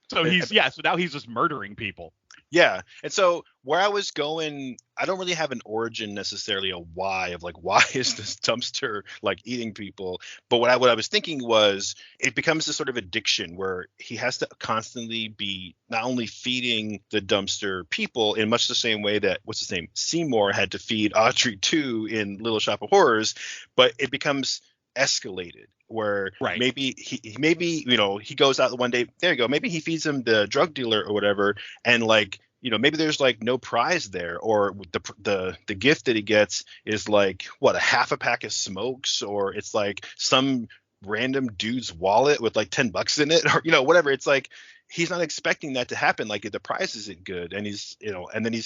So so now he's just murdering people. Yeah. And so where I was going, I don't really have an origin necessarily, a why of like, why is this dumpster like eating people? But what I was thinking was it becomes this sort of addiction where he has to constantly be not only feeding the dumpster people in much the same way that, what's his name, Seymour had to feed Audrey 2 in Little Shop of Horrors, but it becomes escalated where maybe he goes out one day, there you go, maybe he feeds him the drug dealer or whatever, and like maybe there's like no prize there, or the gift that he gets is like what, a half a pack of smokes, or it's like some random dude's wallet with like $10 in it, or whatever. It's like he's not expecting that to happen. Like the prize isn't good, and he's and then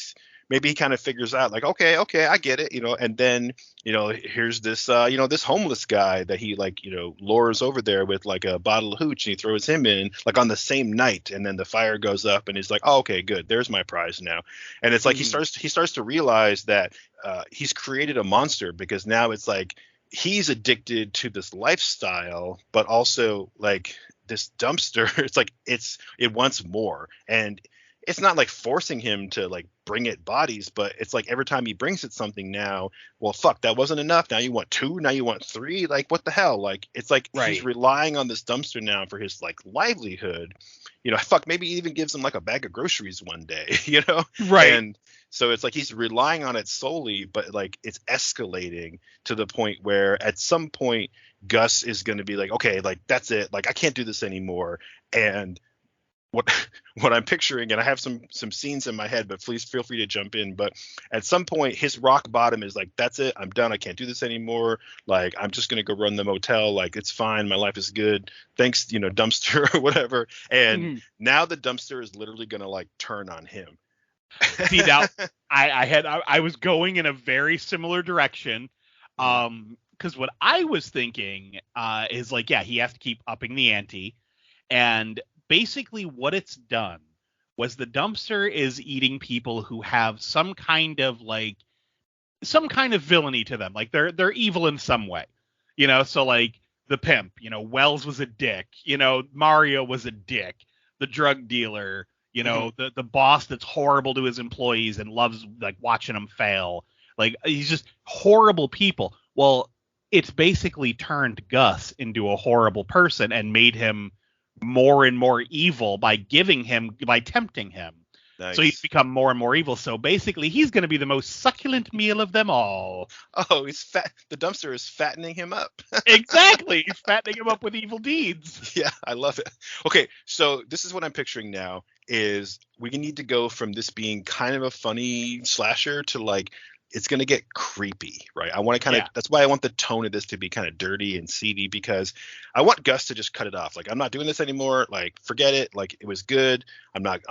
maybe he kind of figures out like, okay, I get it, and then, here's this, this homeless guy that he like, lures over there with like a bottle of hooch, and he throws him in like on the same night, and then the fire goes up, and he's like, oh, okay, good, there's my prize now. And it's like he starts to realize that he's created a monster, because now it's like he's addicted to this lifestyle, but also like this dumpster, it's like it wants more, and it's not like forcing him to like bring it bodies, but it's like every time he brings it something now, well, fuck, that wasn't enough. Now you want 2, now you want 3. Like, what the hell? Like, it's like he's relying on this dumpster now for his like livelihood. Fuck, maybe he even gives him like a bag of groceries one day, Right. And so it's like he's relying on it solely, but like it's escalating to the point where at some point Gus is going to be like, okay, like that's it. Like I can't do this anymore. And what what I'm picturing, and I have some scenes in my head, but please feel free to jump in. But at some point, his rock bottom is like, that's it, I'm done, I can't do this anymore. Like, I'm just gonna go run the motel. Like, it's fine, my life is good. Thanks, dumpster or whatever. And Mhm. now the dumpster is literally gonna like turn on him. See, now I was going in a very similar direction. Mhm. Because what I was thinking is like, yeah, he has to keep upping the ante. And basically what it's done was the dumpster is eating people who have some kind of villainy to them. Like they're evil in some way. So like the pimp, Wells was a dick, Mario was a dick, the drug dealer, Mhm. the boss that's horrible to his employees and loves like watching them fail. Like he's just horrible people. Well, it's basically turned Gus into a horrible person and made him more and more evil by tempting him. So he's Nice. become more and more evil. So basically, he's going to be the most succulent meal of them all. Oh, he's fat. The dumpster is fattening him up. Exactly. He's fattening him up with evil deeds. Yeah, I love it. Okay, so this is what I'm picturing now is we need to go from this being kind of a funny slasher to like it's going to get creepy, right? I want to kind of Yeah. that's why I want the tone of this to be kind of dirty and seedy because I want Gus to just cut it off. Like I'm not doing this anymore. Like forget it. Like it was good. I'm not.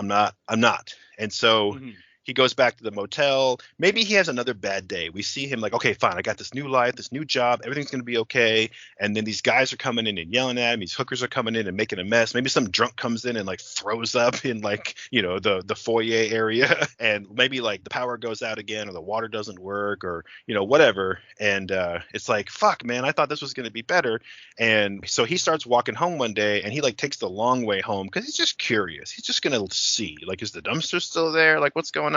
And so Mhm. he goes back to the motel. Maybe he has another bad day. We see him like, okay, fine. I got this new life, this new job. Everything's going to be okay. And then these guys are coming in and yelling at him. These hookers are coming in and making a mess. Maybe some drunk comes in and like throws up in like, the foyer area. And maybe like the power goes out again or the water doesn't work or, whatever. And it's like, fuck, man, I thought this was going to be better. And so he starts walking home one day and he like takes the long way home because he's just curious. He's just going to see like, is the dumpster still there? Like, what's going on?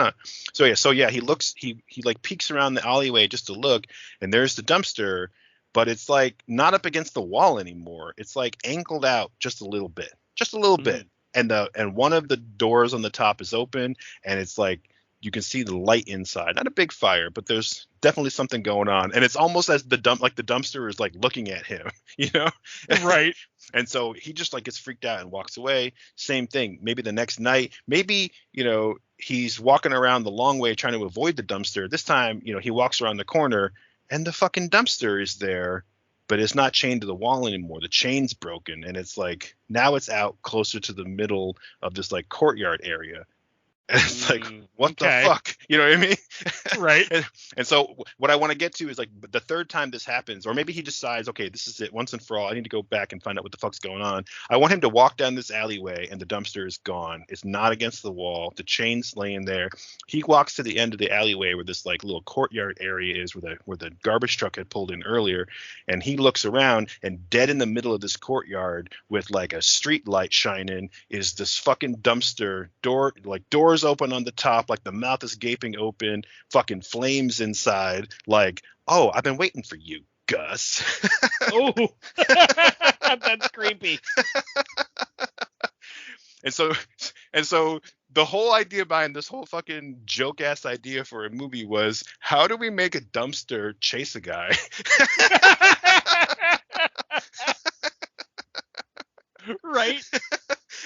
So yeah, he like peeks around the alleyway just to look and there's the dumpster, but it's like not up against the wall anymore. It's like angled out just a little bit, just a little bit. Mhm. And one of the doors on the top is open, and it's like you can see the light inside. Not a big fire, but there's definitely something going on. And it's almost as the dumpster is like looking at him, you know? Right. And so he just like gets freaked out and walks away. Same thing. Maybe the next night, maybe, he's walking around the long way trying to avoid the dumpster. This time, he walks around the corner and the fucking dumpster is there, but it's not chained to the wall anymore. The chain's broken. And it's like now it's out closer to the middle of this like courtyard area. And it's like, what the Okay. fuck? You know what I mean? Right. and so what I want to get to is like the third time this happens, or maybe he decides, okay, this is it once and for all. I need to go back and find out what the fuck's going on. I want him to walk down this alleyway and the dumpster is gone. It's not against the wall. The chain's laying there. He walks to the end of the alleyway where this like little courtyard area is where the garbage truck had pulled in earlier. And he looks around and dead in the middle of this courtyard with like a street light shining is this fucking dumpster doors open on the top, like the mouth is gaping open, fucking flames inside, like, oh, I've been waiting for you, Gus. Oh, that's creepy. and so and so the whole idea behind this whole fucking joke ass idea for a movie was how do we make a dumpster chase a guy? Right.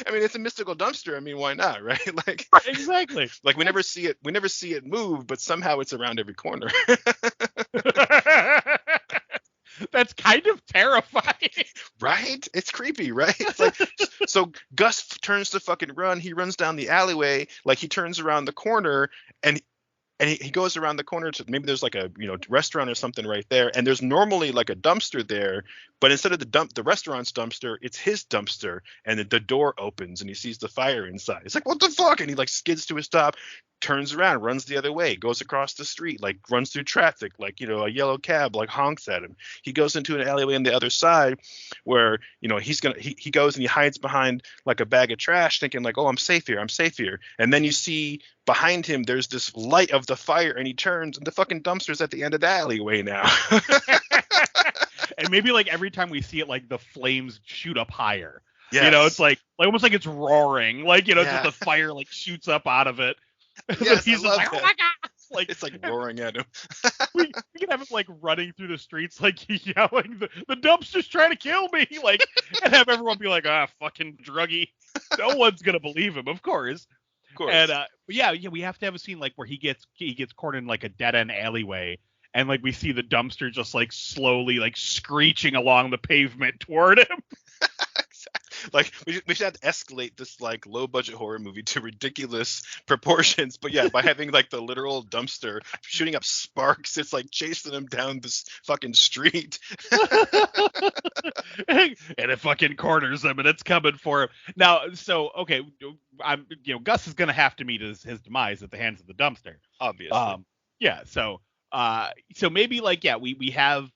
I mean, it's a mystical dumpster. I mean, why not, right? Like, Exactly. like we never see it. We never see it move, but somehow it's around every corner. That's kind of terrifying. Right? It's creepy, right? It's like so Gus turns to fucking run. He runs down the alleyway, like he turns around the corner and he goes around the corner to maybe there's like a restaurant or something right there, and there's normally like a dumpster there, but instead of the restaurant's dumpster, it's his dumpster, and the door opens and he sees the fire inside. It's like what the fuck, and he like skids to a stop, turns around, runs the other way, goes across the street, like runs through traffic, like a yellow cab like honks at him. He goes into an alleyway on the other side where he goes and he hides behind like a bag of trash thinking like, oh, I'm safe here, and then you see behind him there's this light of the fire and he turns and the fucking dumpster's at the end of the alleyway now. And maybe like every time we see it, like the flames shoot up higher. Yes. It's like almost like it's roaring. Like, Yeah. just the fire like shoots up out of it. Yes, He's I just love like, that. oh my god! Like It's like roaring at him. we can have it like running through the streets, like yelling, the dumpster's trying to kill me, like, and have everyone be like, fucking druggie. No one's gonna believe him, of course. Of course. And yeah, we have to have a scene like where he gets cornered in like a dead end alleyway, and like we see the dumpster just like slowly like screeching along the pavement toward him. Like we should have to escalate this like low budget horror movie to ridiculous proportions, but yeah, by having like the literal dumpster shooting up sparks, it's like chasing him down this fucking street. And it fucking corners him, and it's coming for him. Now, so okay, Gus is gonna have to meet his demise at the hands of the dumpster, Obviously. Yeah. So maybe like we have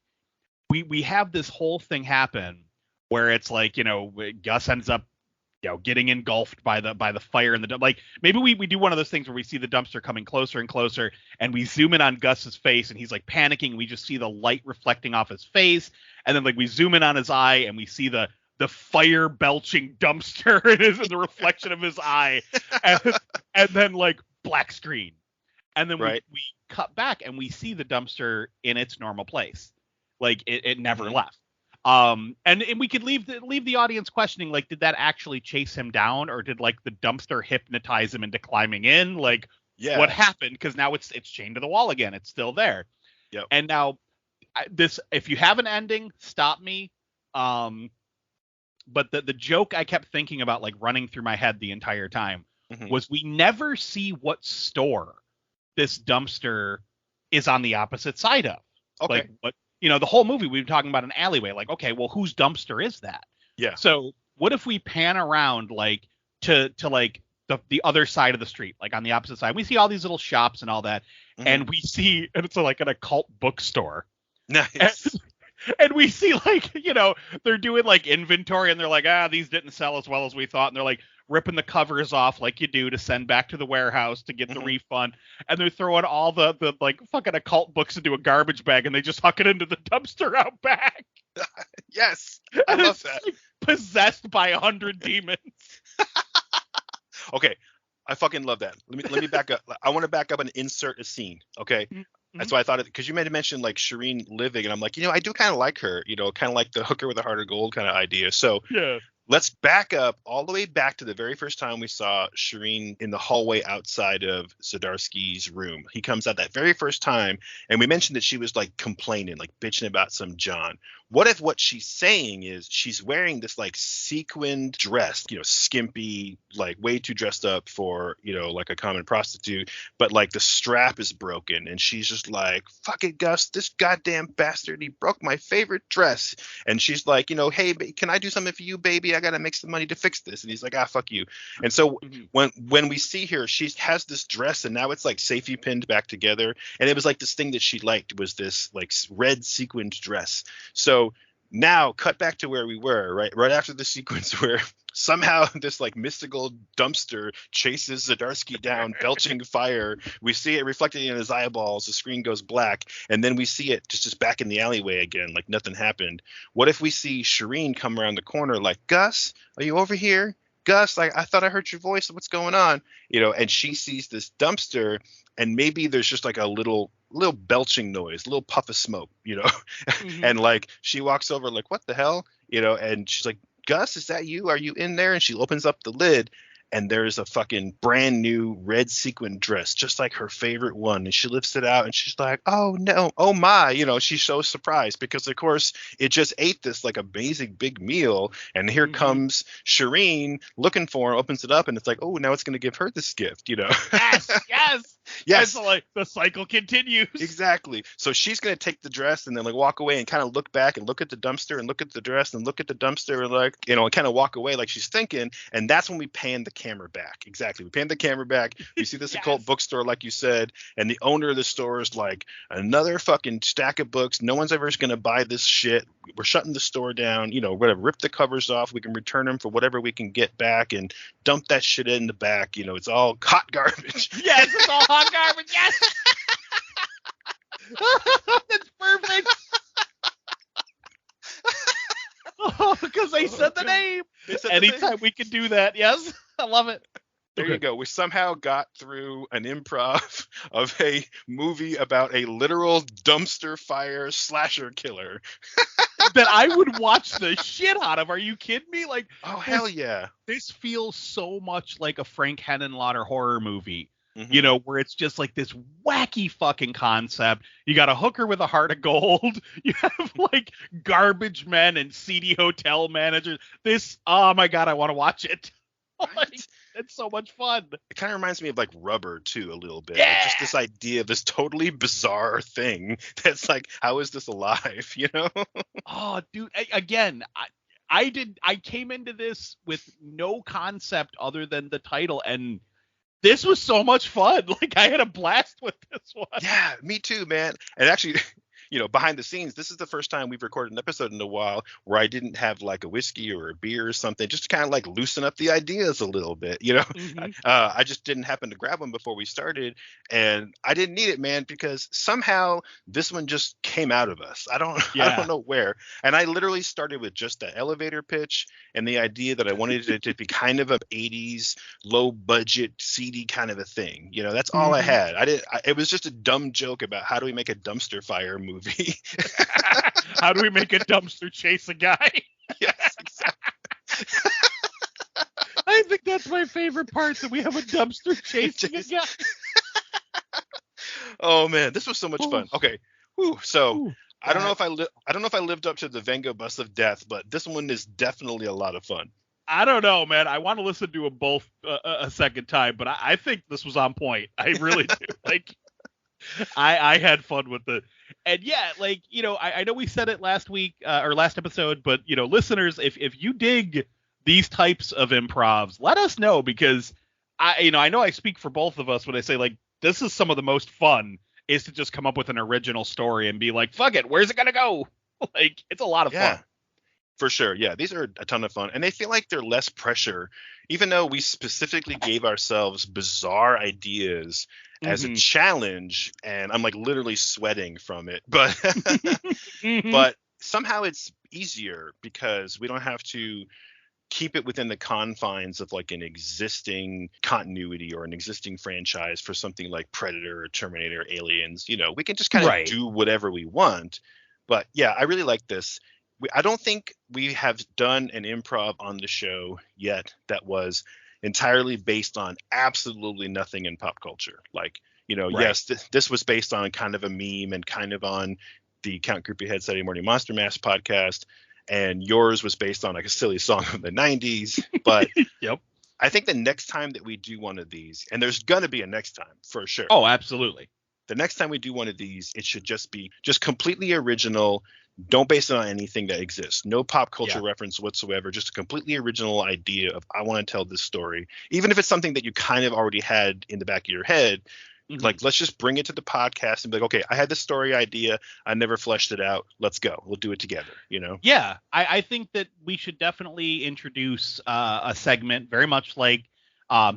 this whole thing happen where it's like, Gus ends up, getting engulfed by the fire in the dump. Like maybe we do one of those things where we see the dumpster coming closer and closer, and we zoom in on Gus's face, and he's like panicking. We just see the light reflecting off his face, and then like we zoom in on his eye, and we see the fire belching dumpster in the reflection of his eye, and then like black screen, and then we cut back and we see the dumpster in its normal place, like it never left. And we could leave the audience questioning, like, did that actually chase him down, or did like the dumpster hypnotize him into climbing in? Like, what happened? Because now it's chained to the wall again. It's still there. Yep. And now if you have an ending, stop me. But the joke I kept thinking about, like running through my head the entire time, was we never see what store this dumpster is on the opposite side of. Okay. Like what. The whole movie we've been talking about an alleyway. Like, okay, well, whose dumpster is that? Yeah. So what if we pan around like to like the other side of the street, like on the opposite side? We see all these little shops and all that, and we see, and it's like an occult bookstore. Nice. And we see like, they're doing like inventory, and they're like, these didn't sell as well as we thought. And they're like ripping the covers off like you do to send back to the warehouse to get the refund. And they're throwing all the like fucking occult books into a garbage bag, and they just huck it into the dumpster out back. Yes. I love that. Like possessed by 100 demons. Okay. I fucking love that. Let me back up. I want to back up and insert a scene. Okay. That's why I thought it, because you made a mention like Shireen living, and I'm like, I do kind of like her, kind of like the hooker with a heart of gold kind of idea. So yeah. Let's back up all the way back to the very first time we saw Shireen in the hallway outside of Zdarsky's room. He comes out that very first time, and we mentioned that she was like complaining, like bitching about some John. What if what she's saying is she's wearing this like sequined dress, skimpy, like way too dressed up for, like a common prostitute, but like the strap is broken, and she's just like, fuck it, Gus, this goddamn bastard, he broke my favorite dress. And she's like, hey, can I do something for you, baby? I gotta make some money to fix this. And he's like, fuck you. And so when we see her, she has this dress, and now it's like safety pinned back together, and it was like this thing that she liked was this like red sequined dress. So now cut back to where we were, right after the sequence where somehow this like mystical dumpster chases Zdarsky down, belching fire. We see it reflected in his eyeballs. The screen goes black, and then we see it just back in the alleyway again, like nothing happened. What if we see Shireen come around the corner, like, Gus, are you over here? Gus, like, I thought I heard your voice. What's going on? And she sees this dumpster, and maybe there's just like a little belching noise, a little puff of smoke, and like she walks over like, what the hell? And she's like, Gus, is that you? Are you in there? And she opens up the lid, and there's a fucking brand new red sequin dress, just like her favorite one. And she lifts it out, and she's like, oh no, oh my, she's so surprised because of course it just ate this like amazing big meal. And here comes Shireen looking for her, opens it up, and it's like, oh, now it's going to give her this gift, Yes, yes. Yes. So, like, the cycle continues. Exactly. So she's going to take the dress and then like walk away and kind of look back and look at the dumpster and look at the dress and look at the dumpster and like, and kind of walk away like she's thinking. And that's when we pan the camera back. Exactly. We pan the camera back. We see this occult bookstore, like you said, and the owner of the store is like, another fucking stack of books. No one's ever going to buy this shit. We're shutting the store down, whatever. Rip the covers off. We can return them for whatever we can get back and dump that shit in the back. It's all hot garbage. Yes, it's all hot garbage. Yes. That's perfect. Because they said the name. Anytime we can do that. Yes. I love it. There you go. We somehow got through an improv of a movie about a literal dumpster fire slasher killer. That I would watch the shit out of. Are you kidding me? Like, Oh, this, hell yeah. this feels so much like a Frank Henenlotter horror movie. Mhm. You know, where it's just like this wacky fucking concept. You got a hooker with a heart of gold. You have like garbage men and seedy hotel managers. Oh my God, I want to watch it. Like, Right? it's so much fun. It kind of reminds me of like Rubber too, a little bit. Like Yeah. just this idea of this totally bizarre thing that's like, how is this alive? You know? Oh, dude. I came into this with no concept other than the title, and this was so much fun. Like, I had a blast with this one. Yeah, me too, man. And actually, behind the scenes, this is the first time we've recorded an episode in a while where I didn't have like a whiskey or a beer or something, just to kind of like loosen up the ideas a little bit. Mhm. I just didn't happen to grab one before we started, and I didn't need it, man, because somehow this one just came out of us. I don't know where. And I literally started with just the elevator pitch and the idea that I wanted it to be kind of a 80s low budget seedy kind of a thing. That's all I Mhm. had. It was just a dumb joke about how do we make a dumpster fire movie. How do we make a dumpster chase a guy? Yes, exactly. I think that's my favorite part, that we have a dumpster chasing a guy. Oh man, this was so much fun. Okay, so Ooh. I don't know if I lived up to the Venga bus of death, but this one is definitely a lot of fun. I don't know, man. I want to listen to them both a second time, but I think this was on point. I really do. Like, I had fun with it. And yeah, like, I know we said it last week or last episode, but listeners, if you dig these types of improvs, let us know, because I know I speak for both of us when I say, like, this is some of the most fun is to just come up with an original story and be like, fuck it, where's it gonna go? Like, it's a lot of fun. For sure. Yeah, these are a ton of fun, and they feel like they're less pressure, even though we specifically gave ourselves bizarre ideas as a challenge, and I'm like literally sweating from it. But but somehow it's easier because we don't have to keep it within the confines of like an existing continuity or an existing franchise for something like Predator or Terminator or Aliens. We can just kind of do whatever we want. But yeah, I really like this. I don't think we have done an improv on the show yet that was entirely based on absolutely nothing in pop culture. Like, yes, this was based on kind of a meme and kind of on the Count Creepy Head Saturday Morning Monster Mash podcast. And yours was based on like a silly song from the 90s. But Yep. I think the next time that we do one of these, and there's going to be a next time for sure. Oh, absolutely. The next time we do one of these, it should just be just completely original. Don't base it on anything that exists. No pop culture reference whatsoever. Just a completely original idea of, I want to tell this story. Even if it's something that you kind of already had in the back of your head, like, let's just bring it to the podcast and be like, okay, I had this story idea. I never fleshed it out. Let's go. We'll do it together, Yeah, I think that we should definitely introduce a segment very much like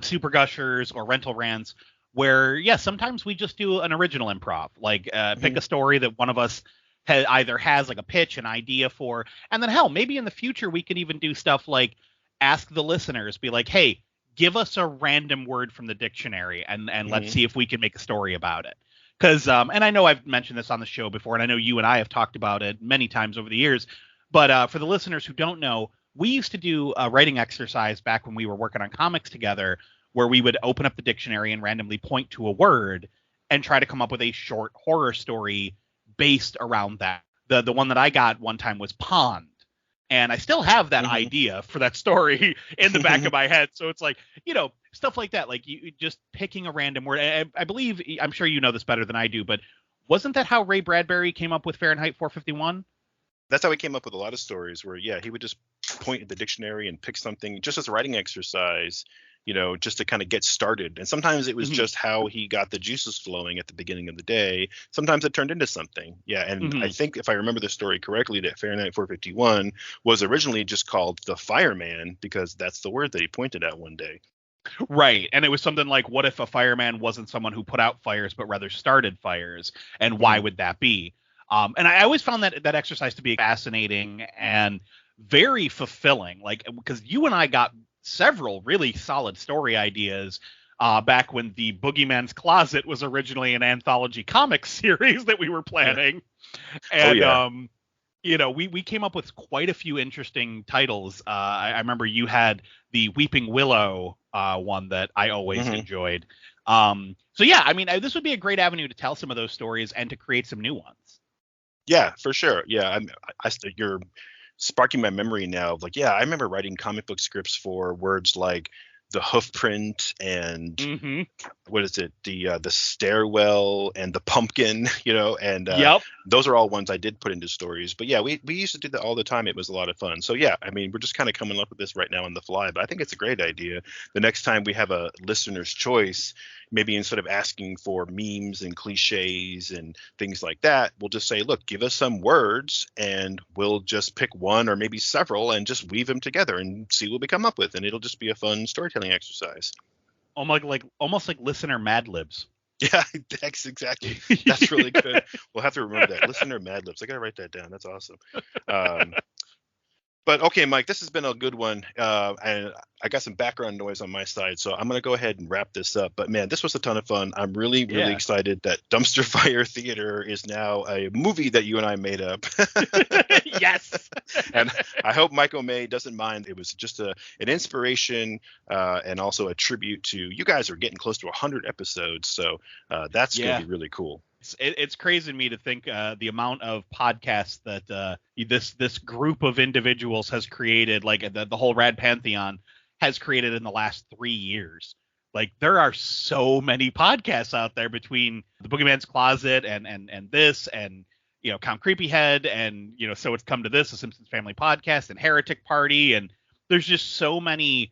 Super Gushers or Rental Rants, where, sometimes we just do an original improv. Like, pick a story that one of us either has like a pitch, an idea for, and then hell, maybe in the future we could even do stuff like ask the listeners, be like, hey, give us a random word from the dictionary and let's see if we can make a story about it. Because and I know I've mentioned this on the show before, and I know you and I have talked about it many times over the years, but for the listeners who don't know, we used to do a writing exercise back when we were working on comics together, where we would open up the dictionary and randomly point to a word and try to come up with a short horror story based around that. The one that I got one time was pond. And I still have that idea for that story in the back of my head. So it's like, stuff like that. Like, you just picking a random word. I believe, I'm sure you know this better than I do, but wasn't that how Ray Bradbury came up with Fahrenheit 451? That's how he came up with a lot of stories where, he would just point at the dictionary and pick something just as a writing exercise, just to kind of get started. And sometimes it was just how he got the juices flowing at the beginning of the day. Sometimes it turned into something. Yeah. And I think if I remember the story correctly, that Fahrenheit 451 was originally just called the fireman because that's the word that he pointed at one day. Right. And it was something like, what if a fireman wasn't someone who put out fires, but rather started fires? And why would that be? And I always found that exercise to be fascinating and very fulfilling. Like, because you and I got several really solid story ideas back when the Boogeyman's Closet was originally an anthology comic series that we were planning. And we came up with quite a few interesting titles. I remember you had the Weeping Willow one that I always enjoyed. So yeah, I mean, this would be a great avenue to tell some of those stories and to create some new ones. Yeah, for sure. Yeah, you're sparking my memory now of like, yeah, I remember writing comic book scripts for words like the hoof print and what is it, the stairwell and the pumpkin, and those are all ones I did put into stories. But yeah, we used to do that all the time. It was a lot of fun. So yeah, I mean, we're just kind of coming up with this right now on the fly, but I think it's a great idea. The next time we have a listener's choice, maybe instead of asking for memes and cliches and things like that, we'll just say, look, give us some words and we'll just pick one or maybe several and just weave them together and see what we come up with. And it'll just be a fun storytelling exercise. Almost like listener Mad Libs. Yeah, that's exactly. That's really good. We'll have to remember that. Listener Mad Libs. I got to write that down. That's awesome. But okay, Mike, this has been a good one. And I got some background noise on my side, so I'm going to go ahead and wrap this up. But man, this was a ton of fun. I'm really, really excited that Dumpster Fire Theater is now a movie that you and I made up. Yes. And I hope Mike O'May doesn't mind. It was just an inspiration and also a tribute to you guys are getting close to 100 episodes. So that's going to be really cool. It's crazy to me to think the amount of podcasts that this group of individuals has created, like the whole Rad Pantheon has created in the last 3 years. Like there are so many podcasts out there between the Boogeyman's Closet and this and Count Creepyhead and So It's Come to This, a Simpsons Family podcast, and Heretic Party, and there's just so many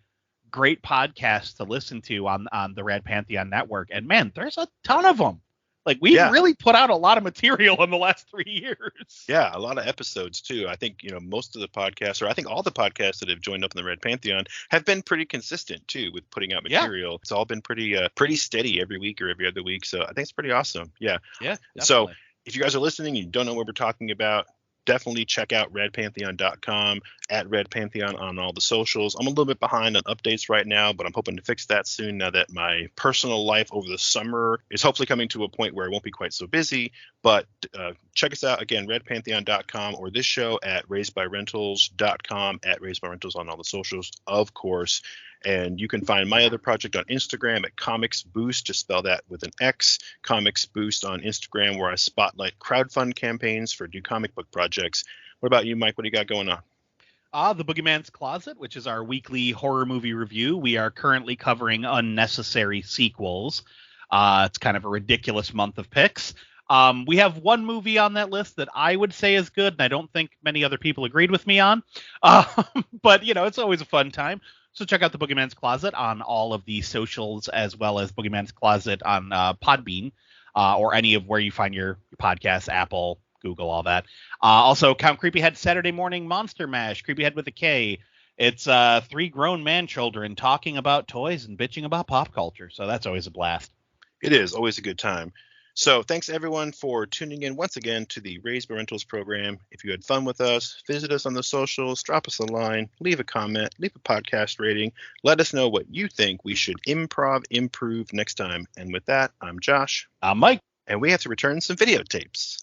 great podcasts to listen to on the Rad Pantheon network. And man, there's a ton of them. Like we've really put out a lot of material in the last 3 years. Yeah, a lot of episodes too. I think most of the podcasts, or I think all the podcasts that have joined up in the Red Pantheon, have been pretty consistent too with putting out material. It's all been pretty steady every week or every other week. So I think it's pretty awesome. Yeah. Yeah. Definitely. So if you guys are listening and you don't know what we're talking about, definitely check out redpantheon.com, at Red Pantheon on all the socials. I'm a little bit behind on updates right now, but I'm hoping to fix that soon now that my personal life over the summer is hopefully coming to a point where I won't be quite so busy. But check us out again, redpantheon.com, or this show at raisedbyrentals.com, at raisedbyrentals on all the socials, of course. And you can find my other project on Instagram at Comics Boost, just spell that with an X, Comics Boost on Instagram, where I spotlight crowdfund campaigns for new comic book projects. What about you, Mike? What do you got going on? The Boogeyman's Closet, which is our weekly horror movie review. We are currently covering unnecessary sequels. It's kind of a ridiculous month of picks. We have one movie on that list that I would say is good, and I don't think many other people agreed with me on. But, it's always a fun time. So check out the Boogeyman's Closet on all of the socials, as well as Boogeyman's Closet on Podbean or any of where you find your podcasts, Apple, Google, all that. Also, Count Creepyhead Saturday Morning Monster Mash, Creepyhead with a K. It's 3 grown man children talking about toys and bitching about pop culture. So that's always a blast. It is always a good time. So thanks everyone for tuning in once again to the Raised by Rentals program. If you had fun with us, visit us on the socials, drop us a line, leave a comment, leave a podcast rating. Let us know what you think we should improve next time. And with that, I'm Josh. I'm Mike. And we have to return some videotapes.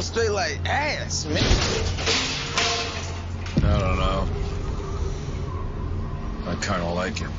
Straight like ass, man. I kind of like him.